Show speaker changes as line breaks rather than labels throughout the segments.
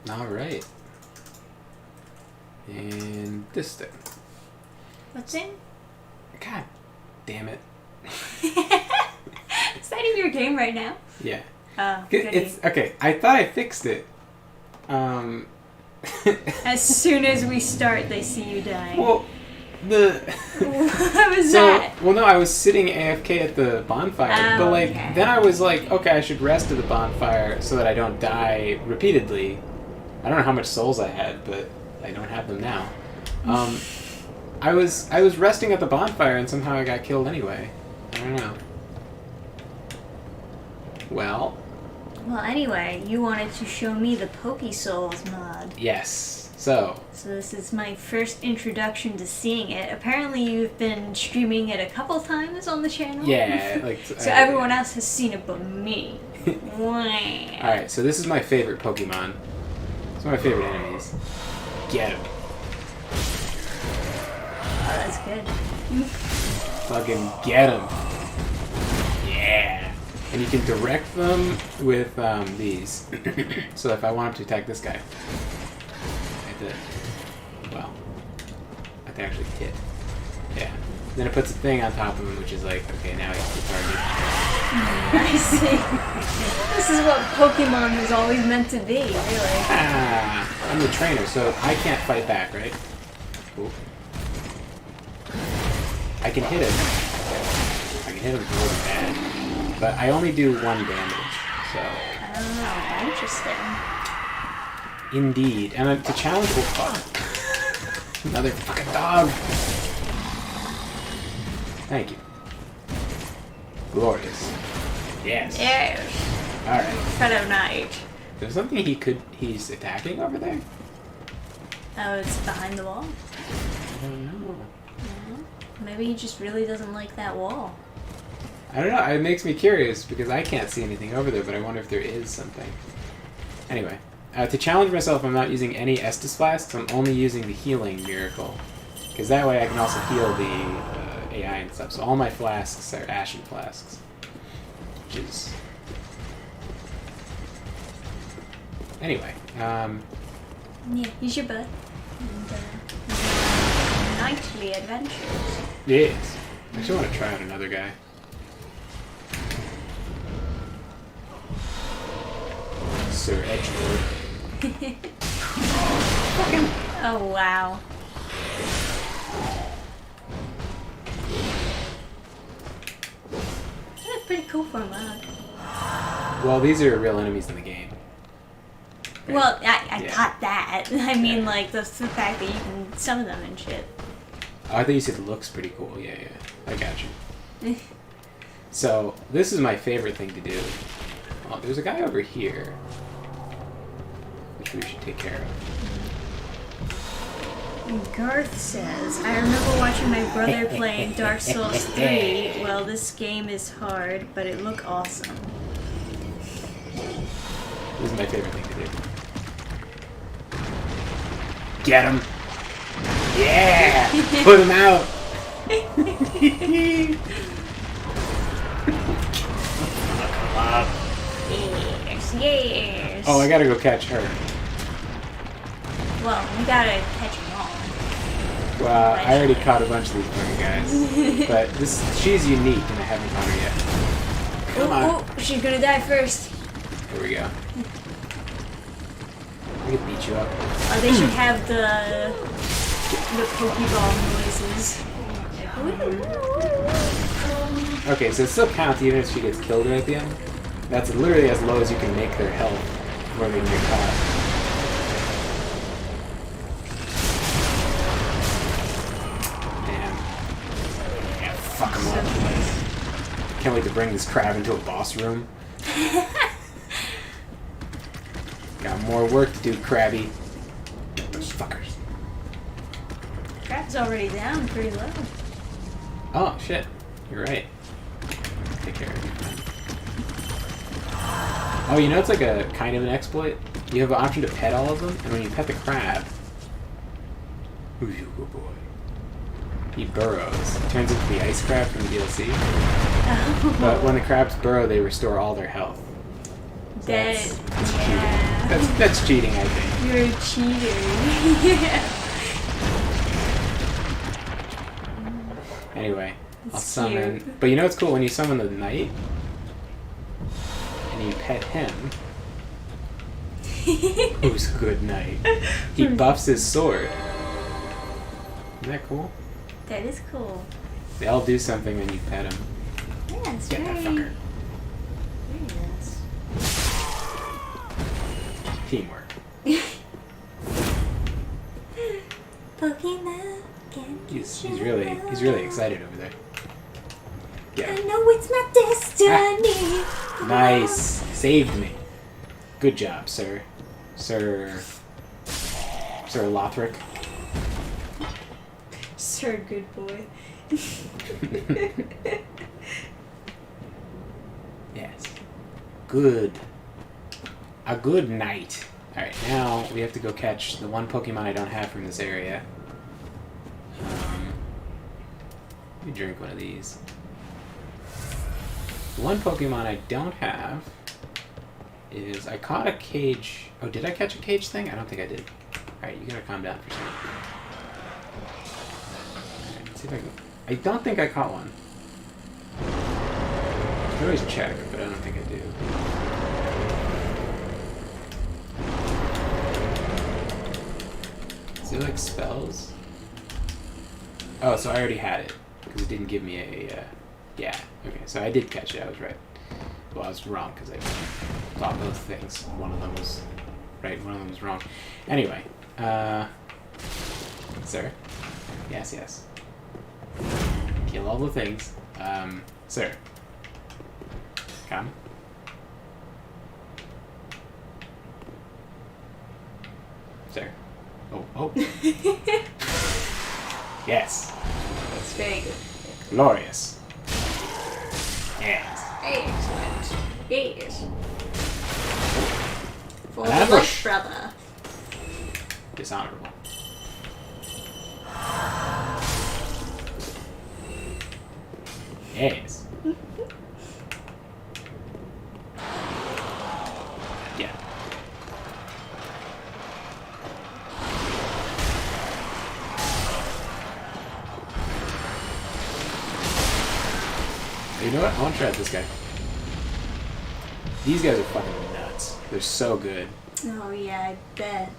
Alright. And this thing.
What's in?
God damn it.
Is that in your game right now?
Yeah.
Oh,
it's okay. I thought I fixed it.
As soon as we start, they see you dying.
Well,
what was that?
Well, no, I was sitting AFK at the bonfire, but like
okay.
then I was like, okay, I should rest at the bonfire so that I don't die repeatedly. I don't know how much souls I had, but I don't have them now. I was resting at the bonfire and somehow I got killed anyway. I don't know. Well,
anyway, you wanted to show me the Pokesouls mod.
yes. So
this is my first introduction to seeing it. Apparently you've been streaming it a couple times on the channel.
yeah, like
so everyone else has seen it but me.
Alright, so this is my favorite Pokemon. It's one of my favorite enemies. Get him.
Oh, that's good.
Fucking get him. Yeah. And you can direct them with these. So if I want him to attack this guy, well, I can actually hit. Yeah. Then it puts a thing on top of him, which is like, okay, now he's the target.
I see. This is what Pokemon was always meant to be, really.
I'm the trainer, so I can't fight back, right? Cool. I can hit him. I can hit him really bad. But I only do 1 damage, so...
Oh, interesting.
Indeed. And to challenge... Well, fuck. Another fucking dog. Thank you. Glorious. Yes.
Yes.
Alright.
Fellow Knight.
There's something he's attacking over there?
Oh, it's behind the wall?
I don't know.
Maybe he just really doesn't like that wall.
I don't know. It makes me curious because I can't see anything over there, but I wonder if there is something. Anyway. To challenge myself, I'm not using any Estus Flasks. I'm only using the Healing Miracle. Because that way I can also heal the AI and stuff. So all my flasks are Ashen Flasks. Which is... Anyway.
Yeah, use your butt. And, knightly adventures.
Yes. I actually want to try out another guy. Sir Edgelord.
Oh, wow. That's pretty cool for a mod.
Well, these are real enemies in the game. Right?
Well, I got that. I mean, like, the fact that you can summon them and shit.
Oh, I thought you said it looks pretty cool. Yeah. I got you. So, this is my favorite thing to do. Oh, there's a guy over here. Which we should take care of.
Garth says, I remember watching my brother playing Dark Souls 3. Well, this game is hard, but it looked awesome.
This is my favorite thing to do. Get him! Yeah! Put him out!
Yes.
Oh, I gotta go catch her.
Well, we gotta catch them all.
Well, I already caught a bunch of these fucking guys. But she's unique and I haven't caught her yet. Come on.
Oh, she's gonna die first.
Here we go. I can beat you up.
They should have the Pokeball noises.
Okay, so it still counts even if she gets killed right at the end. That's literally as low as you can make their health before they get caught. Damn. Yeah, fuck them up. Can't wait to bring this crab into a boss room. Got more work to do, Krabby. Get those fuckers.
Crab's already down pretty low.
Oh, shit. You're right. Take care of you. Oh, you know it's like a kind of an exploit? You have an option to pet all of them, and when you pet the crab... Who's you good boy? He burrows. Turns into the ice crab from the DLC.
Oh.
But when the crabs burrow, they restore all their health. So that's cheating. That's cheating, I think.
You're a cheater. Yeah.
Anyway, I'll
It's
summon.
cute.
But you know what's cool? When you summon the knight and you pet him, who's a good knight, he buffs his sword. Isn't that cool?
That is cool.
They all do something when you pet them.
Yeah, it's
Get that
very,
fucker.
very nice.
Teamwork.
Pokemon, can
He's really excited over there. Yeah.
I know it's my destiny.
Nice. Saved me. Good job, sir. Sir Lothric.
Sir, good boy.
Yes. Good. A good night. Alright, now we have to go catch the one Pokemon I don't have from this area. Let me drink one of these. The one Pokemon I don't have is... I caught a cage... Oh, did I catch a cage thing? I don't think I did. Alright, you gotta calm down for a second. Alright, let's see if I can... I don't think I caught one. I can always check, but I don't think I do. Is it like spells? Oh, so I already had it. Because it didn't give me a... yeah, okay, so I did catch it, I was right. Well, I was wrong, because I thought both things. One of them was right, one of them was wrong. Anyway, sir? Yes, yes. Kill all the things. Sir. Come. Sir. Oh, oh. Yes.
It's very good.
Glorious. Yes.
Excellent. Yes. For
An
the
ambush.
light brother.
Dishonorable. Yes. Yeah. You know what? I want to try out this guy. These guys are fucking nuts. They're so good.
Oh yeah, I bet.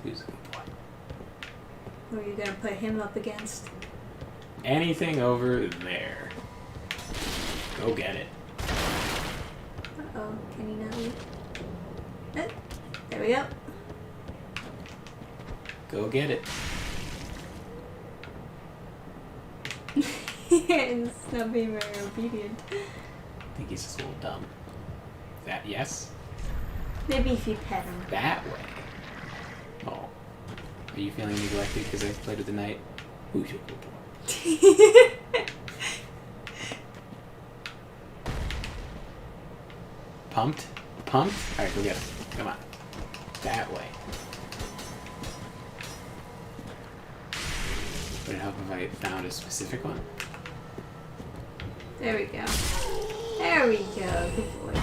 Who's a good boy?
Who are you gonna put him up against?
Anything over there. Go get it.
Uh-oh, can he not leave? There we go.
Go get it.
It's not being very obedient.
I think he's just a little dumb. That yes?
Maybe if you pet him.
That way. Oh. Are you feeling neglected because I played with the knight? Who's your good boy? Pumped? Pumped? Alright, go get him. Come on. That way. Would it help if I found a specific one?
There we go. There we go. Good boy.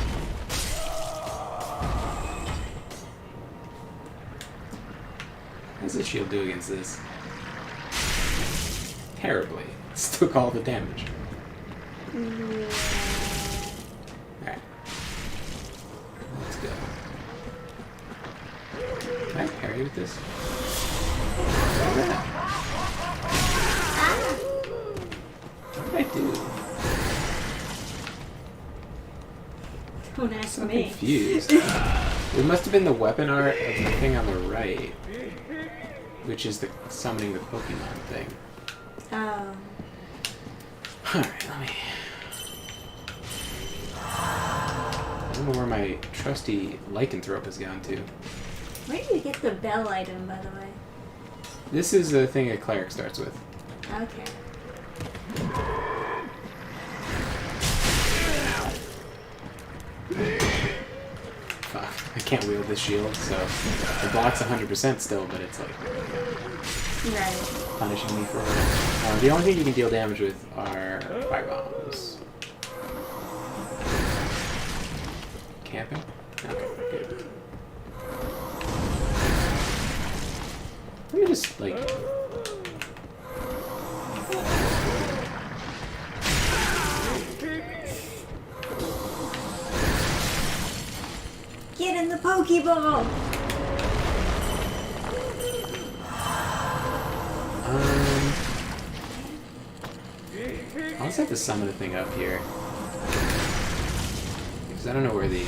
How does the shield do against this? Terribly. It's took all the damage.
Yeah.
Alright. Let's go. Can I parry with this? What did I do?
Don't ask
So
me.
confused. It must have been the weapon art of the thing on the right, which is the summoning the Pokemon thing.
Oh.
Alright, let me... I don't know where my trusty lycanthrope has gone to.
Where do you get the bell item, by the way?
This is the thing a cleric starts with.
Okay.
Fuck, I can't wield this shield, so it blocks 100% still, but it's like
Right.
punishing me for it. The only thing you can deal damage with are fire bombs. Camping? Okay, good. Let me just, like...
Get in the Pokeball!
I'll just have to summon the thing up here. Because I don't know where the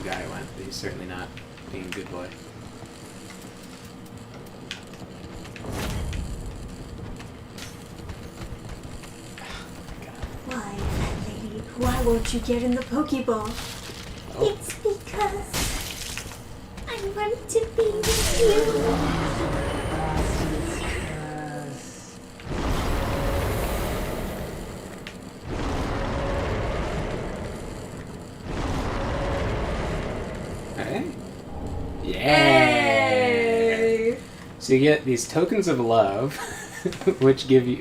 guy went, but he's certainly not being a good boy.
Why, fat lady, why won't you get in the Pokeball?
Oh.
It's because I want to be with you.
Yeah. So you get these tokens of love, which give you,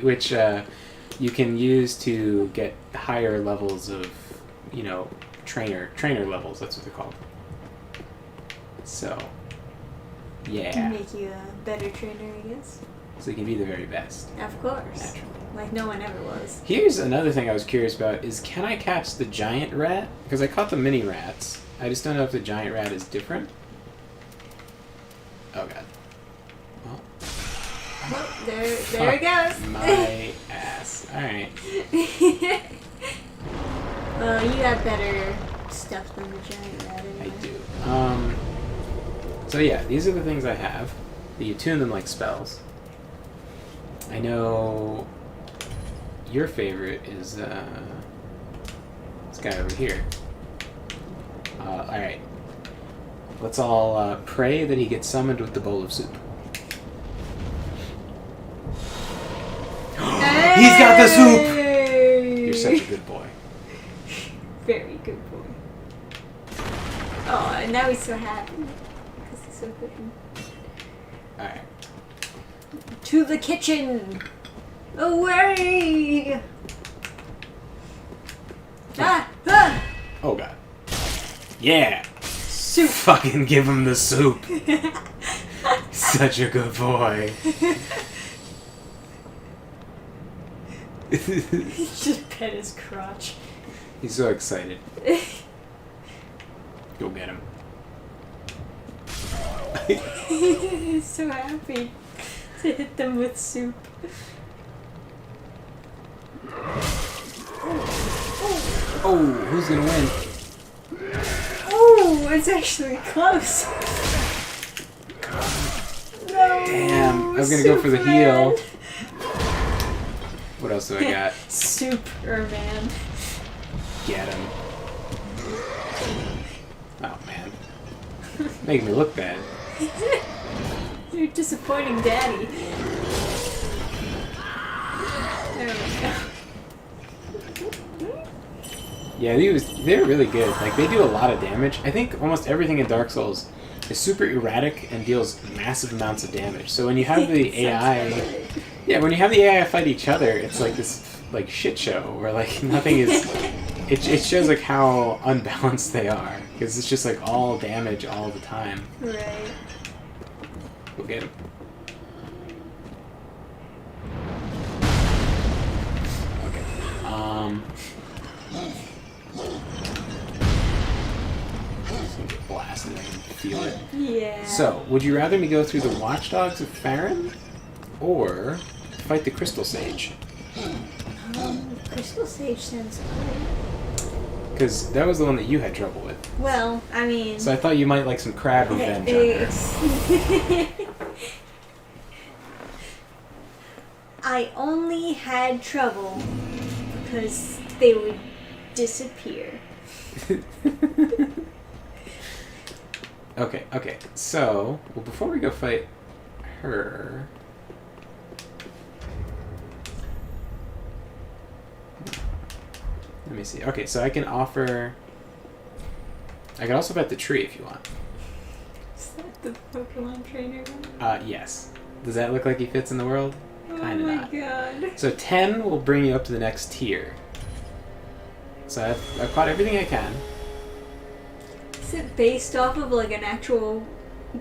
you can use to get higher levels of, you know, trainer levels. That's what they're called. So, yeah.
To make you a better trainer, I guess.
So you can be the very best.
Of course.
Naturally.
Like no one ever was.
Here's another thing I was curious about: is can I catch the giant rat? Because I caught the mini rats. I just don't know if the giant rat is different. Oh god. Well,
Oh, there it goes.
My ass. Alright.
Well, you got better stuff than the giant rat
I
anyway.
do. So yeah, these are the things I have. You tune them like spells. I know your favorite is this guy over here. Alright. Let's all pray that he gets summoned with the bowl of soup. He's got the soup! You're such a good boy.
Very good boy. Oh, and now he's so happy. Because he's so good.
Alright.
To the kitchen! Away! Ah! Ah!
Oh god. Yeah!
Soup!
Fucking give him the soup! Such a good boy.
Just pet his crotch.
He's so excited. Go get him.
He's so happy to hit them with soup.
Oh, who's gonna win?
Oh, it's actually close. No,
Damn, I was gonna go for the heal.
Superman.
What else do I got?
Superman.
Get him. Oh man. Making me look bad.
You're disappointing daddy. There we go.
Yeah, they're really good. Like, they do a lot of damage. I think almost everything in Dark Souls is super erratic and deals massive amounts of damage. So when you have the AI... Yeah, when you have the AI fight each other, it's like this, like, shit show where, like, nothing is... It shows, like, how unbalanced they are. Because it's just, like, all damage all the time.
Right.
Go get him. Okay. Just gonna get blasted. I can feel it.
Yeah.
So, would you rather me go through the Watchdogs of Farron, or fight the Crystal Sage?
Crystal Sage sounds good.
Because that was the one that you had trouble with.
Well, I mean...
So I thought you might like some crab revenge on her.
I only had trouble because they would disappear.
Okay. So, well, before we go fight her... Let me see. Okay, so I can offer... I can also bet the tree if you want.
Is that the Pokemon trainer one?
Yes. Does that look like he fits in the world? Kinda
Oh my
not.
god.
So 10 will bring you up to the next tier. So I've caught everything I can.
Is it based off of like an actual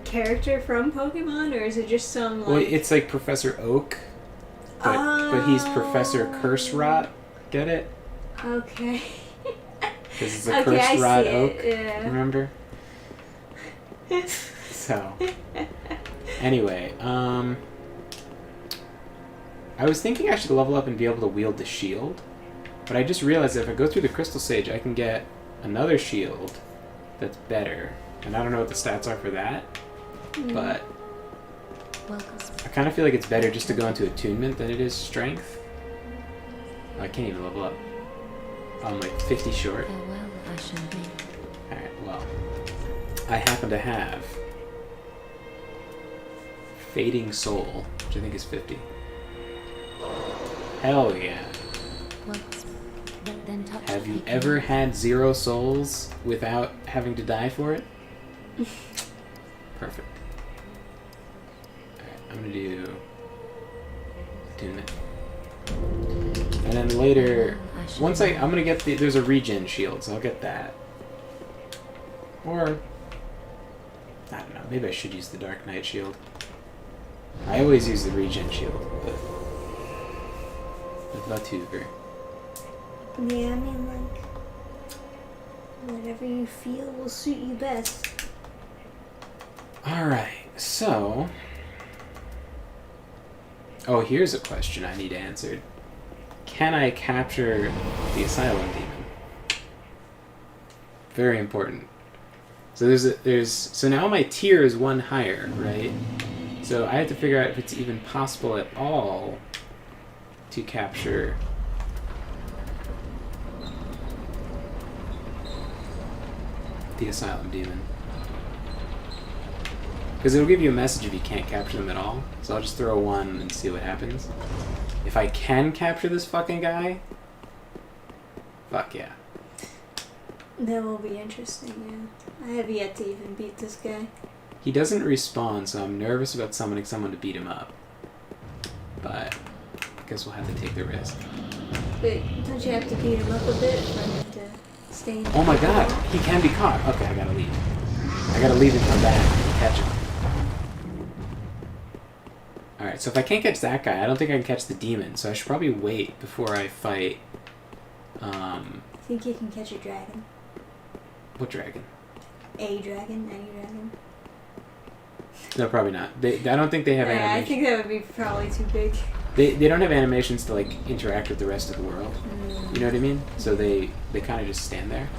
character from Pokemon, or is it just some like?
Well, it's like Professor Oak, but he's Professor Curse Rot. Get it?
Okay.
Because it's a
Okay,
Curse
I
Rot
see
Oak.
it, yeah.
Remember? So. Anyway, I was thinking I should level up and be able to wield the shield, but I just realized that if I go through the Crystal Sage, I can get another shield that's better. And I don't know what the stats are for that, but I kind of feel like it's better just to go into attunement than it is strength. I can't even level up. I'm like 50 short. Alright, well, I happen to have Fading Soul, which I think is 50. Hell yeah. Have you ever had 0 souls without having to die for it? Perfect. Alright, I'm gonna do attunement. And then later, once I'm gonna get there's a regen shield, so I'll get that. Or, I don't know, maybe I should use the Dark Knight shield. I always use the regen shield, but with Latuber.
Yeah, I mean, like, whatever you feel will suit you best.
Alright, so... Oh, here's a question I need answered. Can I capture the Asylum demon? Very important. So so now my tier is 1 higher, right? So I have to figure out if it's even possible at all to capture the Asylum demon. Because it'll give you a message if you can't capture them at all. So I'll just throw 1 and see what happens. If I can capture this fucking guy, fuck yeah.
That will be interesting, yeah. I have yet to even beat this guy.
He doesn't respawn, so I'm nervous about summoning someone to beat him up. But I guess we'll have to take the risk.
But don't you have to beat him up a bit for him to stay in the
Oh my god, he can be caught. Okay, I gotta leave. I gotta leave and come back and catch him. Alright, so if I can't catch that guy, I don't think I can catch the demon, so I should probably wait before I fight.
Think you can catch a dragon?
What dragon?
A dragon? Any dragon?
No, probably not. I don't think they have
Yeah, I
animations.
think that would be probably too big.
They don't have animations to like interact with the rest of the world. You know what I mean? So they kind of just stand there.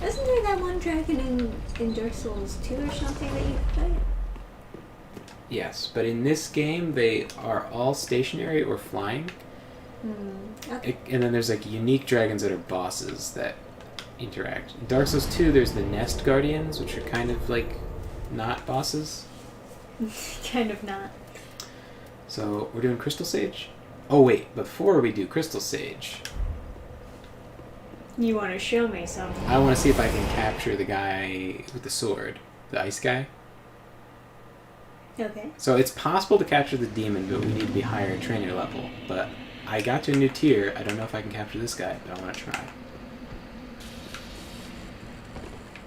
Isn't there that one dragon in Dark Souls 2 or something that you could fight?
Yes, but in this game they are all stationary or flying.
Okay.
And then there's like unique dragons that are bosses that interact. In Dark Souls 2 there's the Nest Guardians, which are kind of like not bosses.
Kind of not.
So we're doing Crystal Sage? Oh wait, before we do Crystal Sage,
You want to show me something?
I want to see if I can capture the guy with the sword, the ice guy.
Okay.
So it's possible to capture the demon, but we need to be higher trainer level. But I got to a new tier. I don't know if I can capture this guy, but I want to try.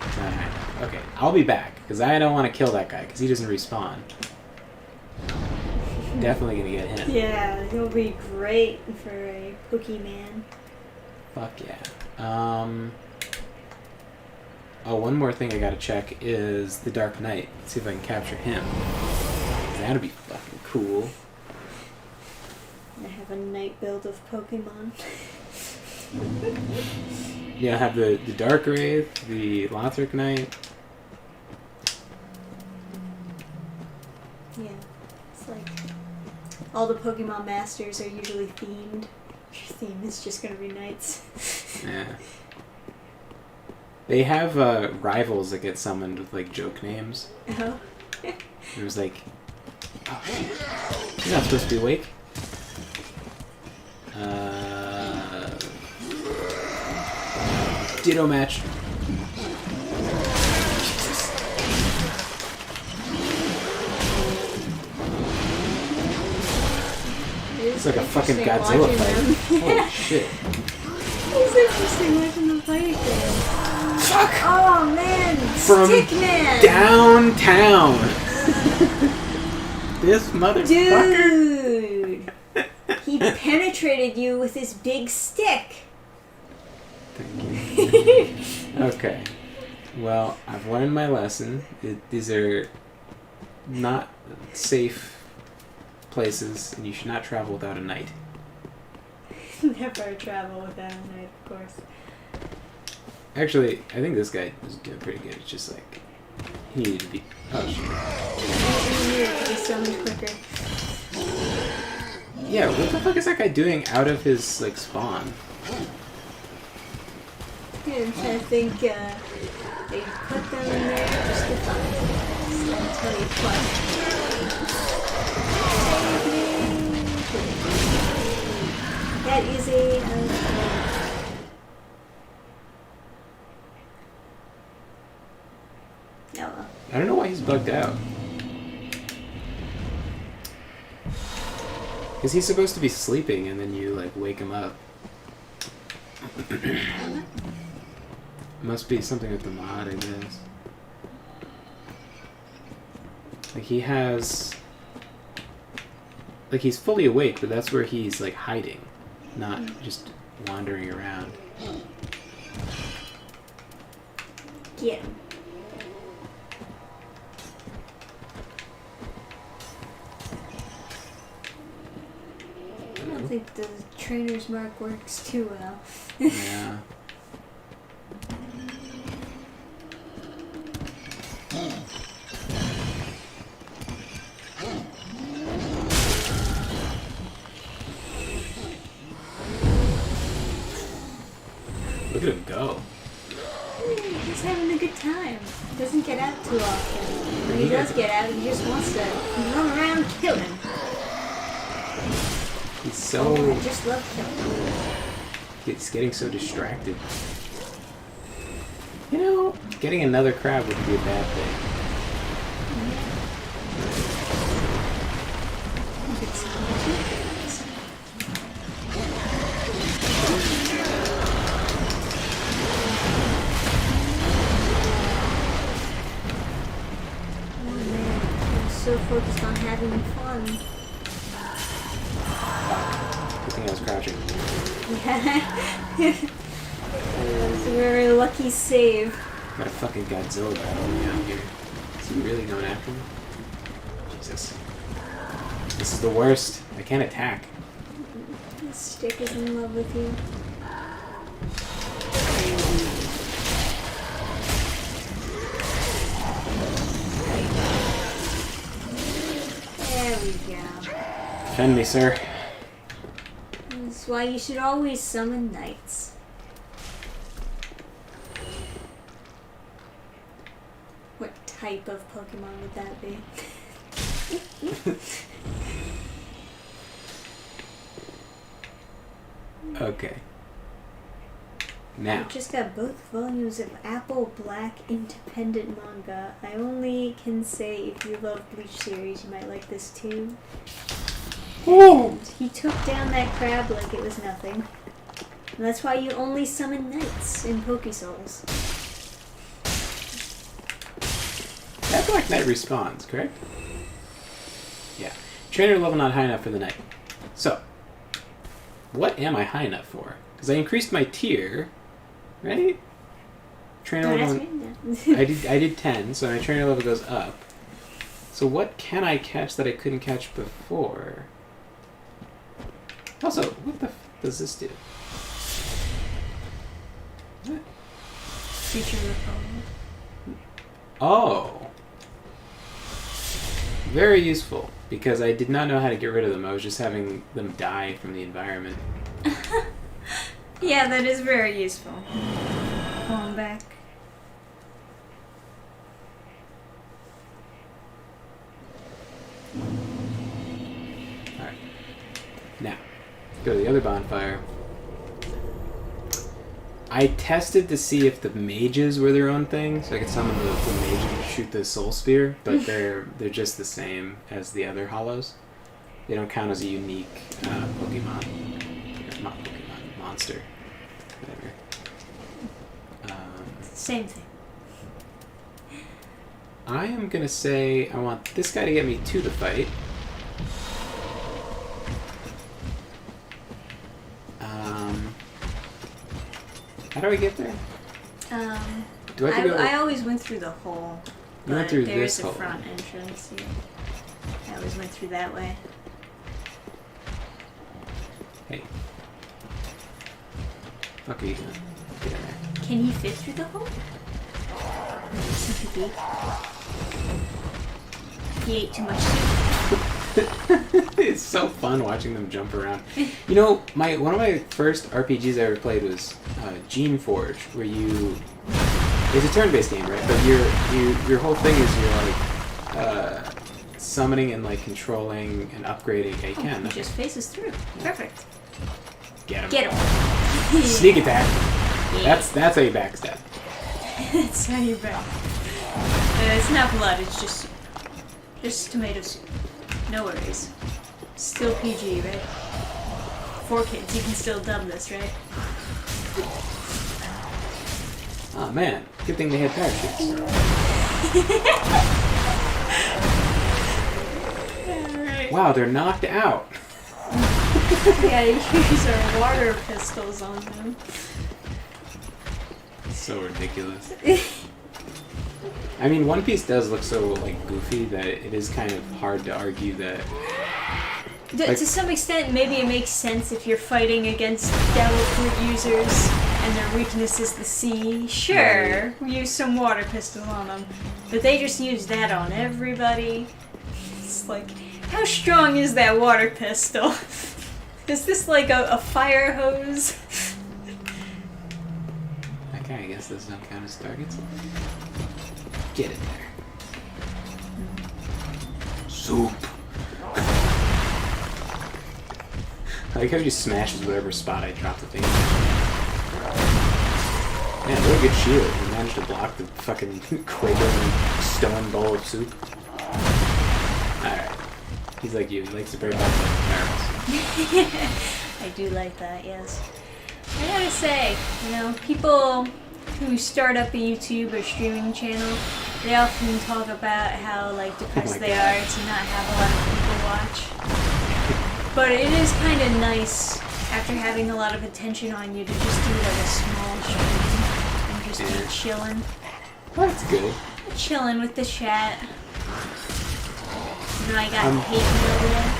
Alright. Okay, I'll be back, because I don't want to kill that guy, because he doesn't respawn. Definitely going to get him.
Yeah, he'll be great for a Pokemon.
Fuck yeah. Oh, one more thing I gotta check is the Dark Knight. See if I can capture him. That'd be fucking cool.
I have a night build of Pokemon.
Yeah, I have the Dark Wraith, the Lothric Knight.
Yeah, it's like all the Pokemon masters are usually themed. Your theme is just gonna be knights.
Yeah. They have rivals that get summoned with like joke names.
Oh.
It was like, oh shit, he's not supposed to be awake. Ditto match.
It's
like a fucking Godzilla fight. Holy shit.
It's interesting watching them fighting thing.
Fuck!
Oh man!
From
Stickman!
downtown! This motherfucker!
Dude! He penetrated you with his big stick.
Thank you. Okay. Well, I've learned my lesson. These are not safe places, and you should not travel without a knight.
Never travel without a knight, of course.
Actually, I think this guy is doing pretty good. It's just like he needed to be. Oh shit.
You need to be summoned quicker.
Yeah, what the fuck is that guy doing out of his like spawn?
And I think they put them in there just to find us. I'll tell you what. That is a... oh well.
I don't know why he's bugged out. Because he's supposed to be sleeping and then you like wake him up. Must be something with the mod, I guess. Like he has... Like he's fully awake, but that's where he's like hiding. Not just wandering around.
Get him. I don't think the trainer's mark works too well.
Yeah. Look at him go.
He's having a good time. Doesn't get out too often. When he does get out, he just wants to run around killing.
He's so...
Oh, I just love killing.
He's getting so distracted. You know, getting another crab wouldn't be a bad thing.
So focused on having fun.
Good thing I was crouching.
Yeah. That was a very lucky save.
Got a fucking Godzilla battling out here. Is he really going after me? Jesus. This is the worst. I can't attack.
The stick is in love with you. There we go.
Defend me, sir.
That's why you should always summon knights. What type of Pokemon would that be?
Okay. Now.
I just got both volumes of Apple Black independent manga. I only can say if you love Bleach series, you might like this too. And he took down that crab like it was nothing. And that's why you only summon knights in Pokesouls.
That Black Knight respawns, correct? Yeah. Trainer level not high enough for the knight. So, what am I high enough for? Because I increased my tier, right? Trainer
Don't
level.
ask me.
I did 10, so my trainer level goes up. So what can I catch that I couldn't catch before? Also, what the f does this do? What?
Future Republic.
Oh. Very useful, because I did not know how to get rid of them. I was just having them die from the environment.
Yeah, that is very useful. Going back.
Alright. Now, go to the other bonfire. I tested to see if the mages were their own thing, so I could summon the mage and shoot the soul spear, but they're just the same as the other hollows. They don't count as a unique Pokemon. Not Pokemon, monster. Whatever.
Same thing.
I am gonna say I want this guy to get me to the fight. How do I get there? Do I have to go?
I always went through the hole.
You went through
there's
this
a
hole.
front entrance. Yeah. I always went through that way.
Hey. Fuck are you doing? Get in there.
Can he fit through the hole? Super big. He ate too much soup.
It's so fun watching them jump around. You know, one of my first RPGs I ever played was Gene Forge, where it's a turn-based game, right? But your whole thing is you're like summoning and like controlling and upgrading. Yeah, you can.
He just faces through. Perfect.
Get him.
Get him.
Sneak attack.
Yeah.
That's how you backstab.
That's how you back. It's not blood. It's just tomato soup. No worries. Still PG, right? 4 kids. You can still dub this, right?
Oh man, good thing they had parachutes.
Alright.
Wow, they're knocked out.
Yeah, these are water pistols on them.
So ridiculous. I mean, One Piece does look so like goofy that it is kind of hard to argue that. Like,
To some extent, maybe it makes sense if you're fighting against devil fruit users and their weakness is the sea. Sure, use some water pistol on them. But they just use that on everybody. It's like, how strong is that water pistol? Is this like a fire hose?
okay, I guess those don't count as targets. Get in there. Soup. I like how he just smashes whatever spot I drop the thing in. Man, what a good shield. He managed to block the fucking quivering stone bowl of soup. Alright. He's like you. He likes to break off the barrels.
I do like that, yes. I gotta say, people who start up a YouTube or streaming channel, they often talk about how depressed they are to not have a lot of people watch. But it is kind of nice after having a lot of attention on you to just do a small stream and just be chilling.
Well, that's good.
Chilling with the chat. I got hate over there.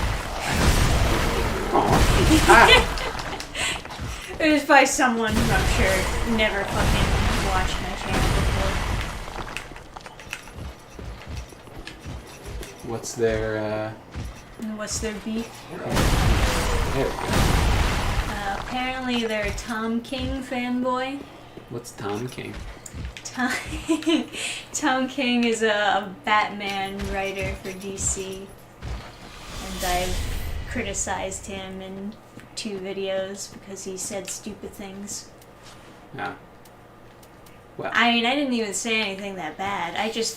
It was by someone who I'm sure never fucking watched my channel before.
What's their,
What's their beef?
There we go.
Apparently they're a Tom King fanboy.
What's Tom King?
Tom King is a Batman writer for DC. And I've criticized him in 2 videos because he said stupid things.
Oh. Well.
I mean, I didn't even say anything that bad. I just,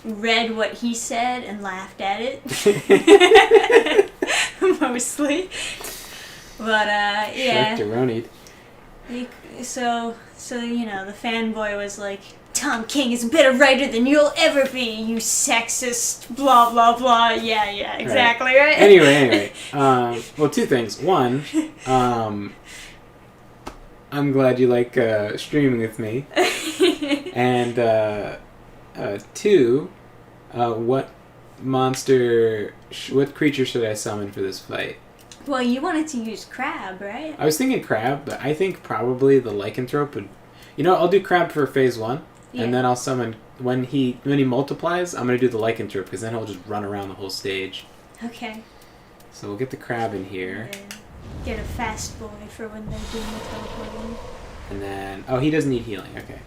read what he said and laughed at it. Mostly. But, yeah.
Shark-deronied.
So, the fanboy was like, Tom King is a better writer than you'll ever be, you sexist, blah, blah, blah. Yeah, exactly, right?
Anyway. Well, 2 things. One, I'm glad you like streaming with me. And 2, what creature should I summon for this fight?
Well, you wanted to use crab, right?
I was thinking crab, but I think probably the lycanthrope would... I'll do crab for phase 1, and then I'll summon... When he multiplies, I'm going to do the lycanthrope, because then he'll just run around the whole stage.
Okay.
So we'll get the crab in here.
Get a fast boy for when they're doing the teleporting.
And then... Oh, he doesn't need healing. Okay.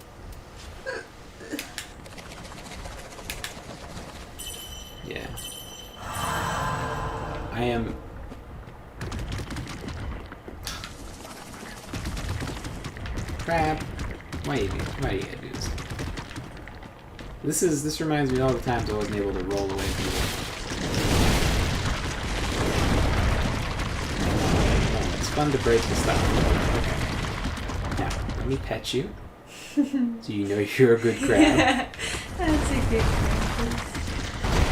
Yeah. I am... Crap. Why do you gotta do this? This reminds me all the times I wasn't able to roll away from the... It's fun to break the stuff. Okay. Now, let me pet you. So you know you're a good crab.
That's a good crab.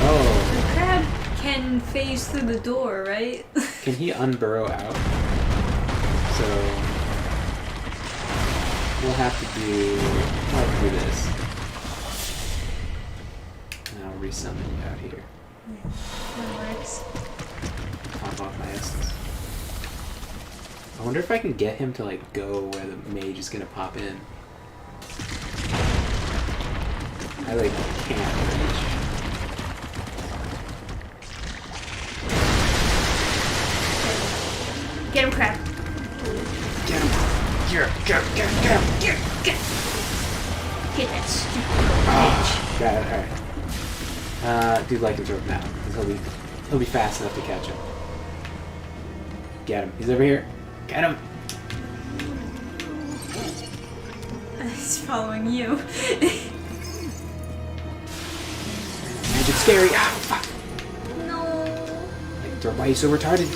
Oh.
The crab can phase through the door, right?
Can he unburrow out? So we'll have to do this. And I'll resummon you out here.
Yeah, that works.
Pop off my essence. I wonder if I can get him to like go where the mage is gonna pop in. I like can't reach.
Get him, crab.
Get him! Here, get him!
Get that stupid
Ah, got it. All right. Do lycanthrope now, because he'll be fast enough to catch him. Get him! He's over here. Get him!
He's following you.
Magic scary! Ah, fuck!
No.
Lycanthrope, why are you so retarded?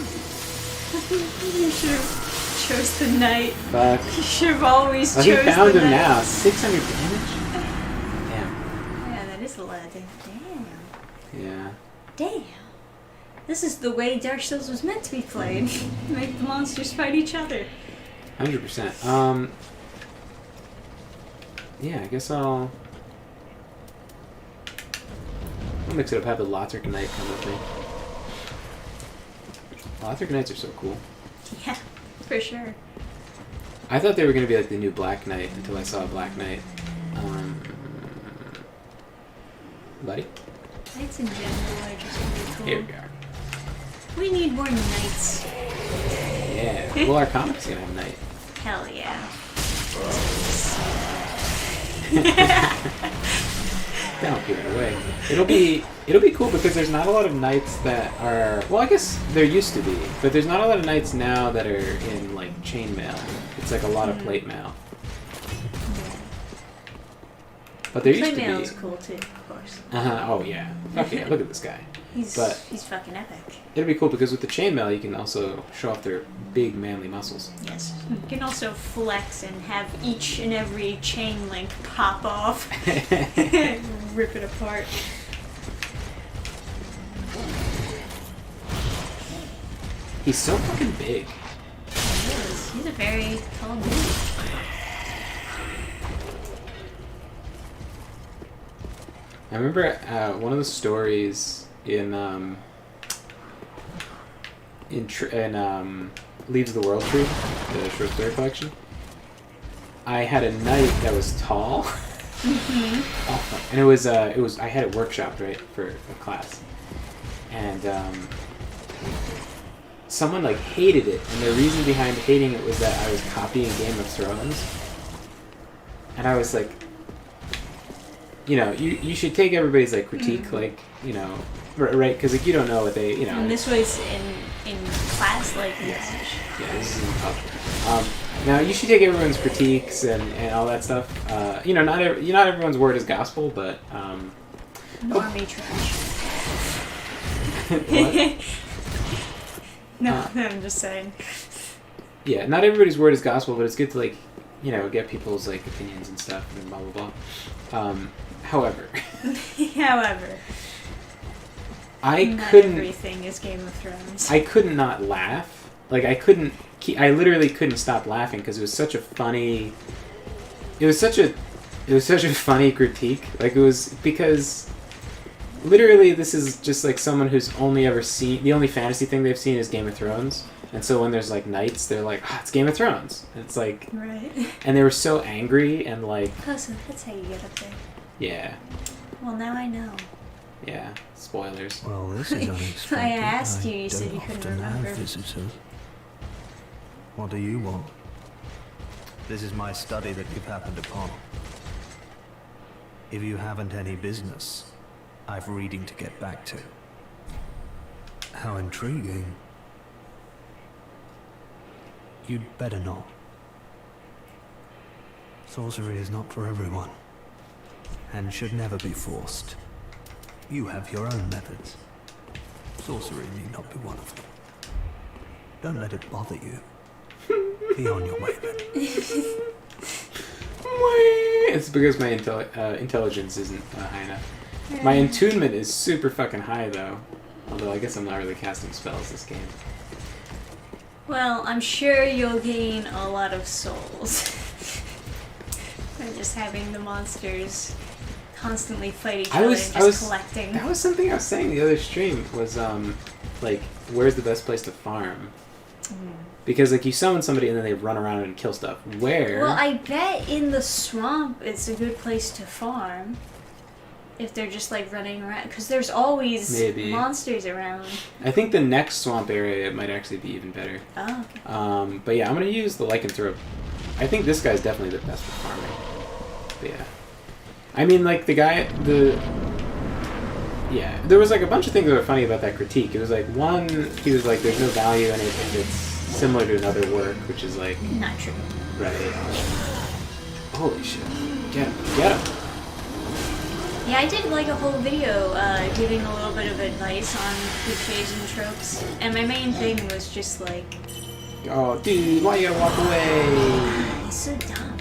You should have chose the knight.
Fuck.
You should have always
Oh,
chose
he
the
found him
knight.
now. 600 damage? Damn.
Yeah, that is a lot of damage. Damn.
Yeah.
Damn. This is the way Dark Souls was meant to be played. Make the monsters fight each other.
100%. Yeah, I guess I'll mix it up, have the Lothric Knight come with me. Lothric Knights are so cool.
Yeah, for sure.
I thought they were going to be like the new Black Knight until I saw a Black Knight. Buddy?
Knights in general are just really cool.
Here we are.
We need more knights.
Yeah. Well, our comic's going to have Knight.
Hell yeah.
Don't give it away. It'll be cool because there's not a lot of knights that are, well, I guess there used to be, but there's not a lot of knights now that are in like chainmail. It's like a lot of plate mail. But there used to be.
Playmail is cool too, of course.
Oh yeah. Okay, look at this guy.
He's fucking epic.
It'll be cool because with the chainmail you can also show off their big manly muscles.
Yes. You can also flex and have each and every chain link pop off. Rip it apart.
He's so fucking big.
He is. He's a very tall dude.
I remember one of the stories in Leaves of the World Tree, the short story collection. I had a knight that was tall. Mm-hmm. And it was I had it workshopped, right, for a class. And someone like hated it, and the reason behind hating it was that I was copying Game of Thrones. And I was like, you know, you should take everybody's like critique, like, you know, right? Because like you don't know what they, you know.
And this was in class, like in
yes.
college.
Yeah, this is in college. Now you should take everyone's critiques and all that stuff. You know, not everyone's word is gospel, but
Normie trash.
What?
No, I'm just saying.
Yeah, not everybody's word is gospel, but it's good to like, you know, get people's like opinions and stuff and blah blah blah. However, not
everything is Game of Thrones.
I couldn't not laugh. Like I literally couldn't stop laughing because it was such a funny. It was such a funny critique. Like it was because. Literally, this is just like someone who's only ever seen the only fantasy thing they've seen is Game of Thrones, and so when there's like knights, they're like, "Oh, it's Game of Thrones." And it's like,
right.
And they were so angry and like.
Oh, so that's how you get up there.
Yeah.
Well, now I know.
Yeah. Spoilers.
Well, this is unexpected.
I asked you. You
don't
said you couldn't
often have
remember.
visitors. What do you want? This is my study that you've happened upon. If you haven't any business, I've reading to get back to. How intriguing. You'd better not. Sorcery is not for everyone, and should never be forced. You have your own methods. Sorcery need not be one of them. Don't let it bother you. Be on your way then.
It's because my intelligence isn't high enough. My attunement is super fucking high, though. Although I guess I'm not really casting spells this game.
Well, I'm sure you'll gain a lot of souls. By just having the monsters constantly fight each other and just collecting.
That was something I was saying the other stream, was, like, where's the best place to farm? Because, like, you summon somebody and then they run around and kill stuff. Where?
Well, I bet in the swamp it's a good place to farm. If they're just, like, running around. Because there's always monsters around.
I think the next swamp area might actually be even better.
Oh, okay.
But yeah, I'm going to use the Lycanthrope. I think this guy's definitely the best for farming. But yeah. I mean, like, yeah, there was, like, a bunch of things that were funny about that critique. It was, like, one, he was like, there's no value in it if it's similar to another work, which is, like...
Not true.
Right. Holy shit. Get him. Get him!
Yeah, I did, like, a whole video giving a little bit of advice on cliches and tropes. And my main thing was just, like...
Oh, dude, why you gotta walk away?
He's so dumb.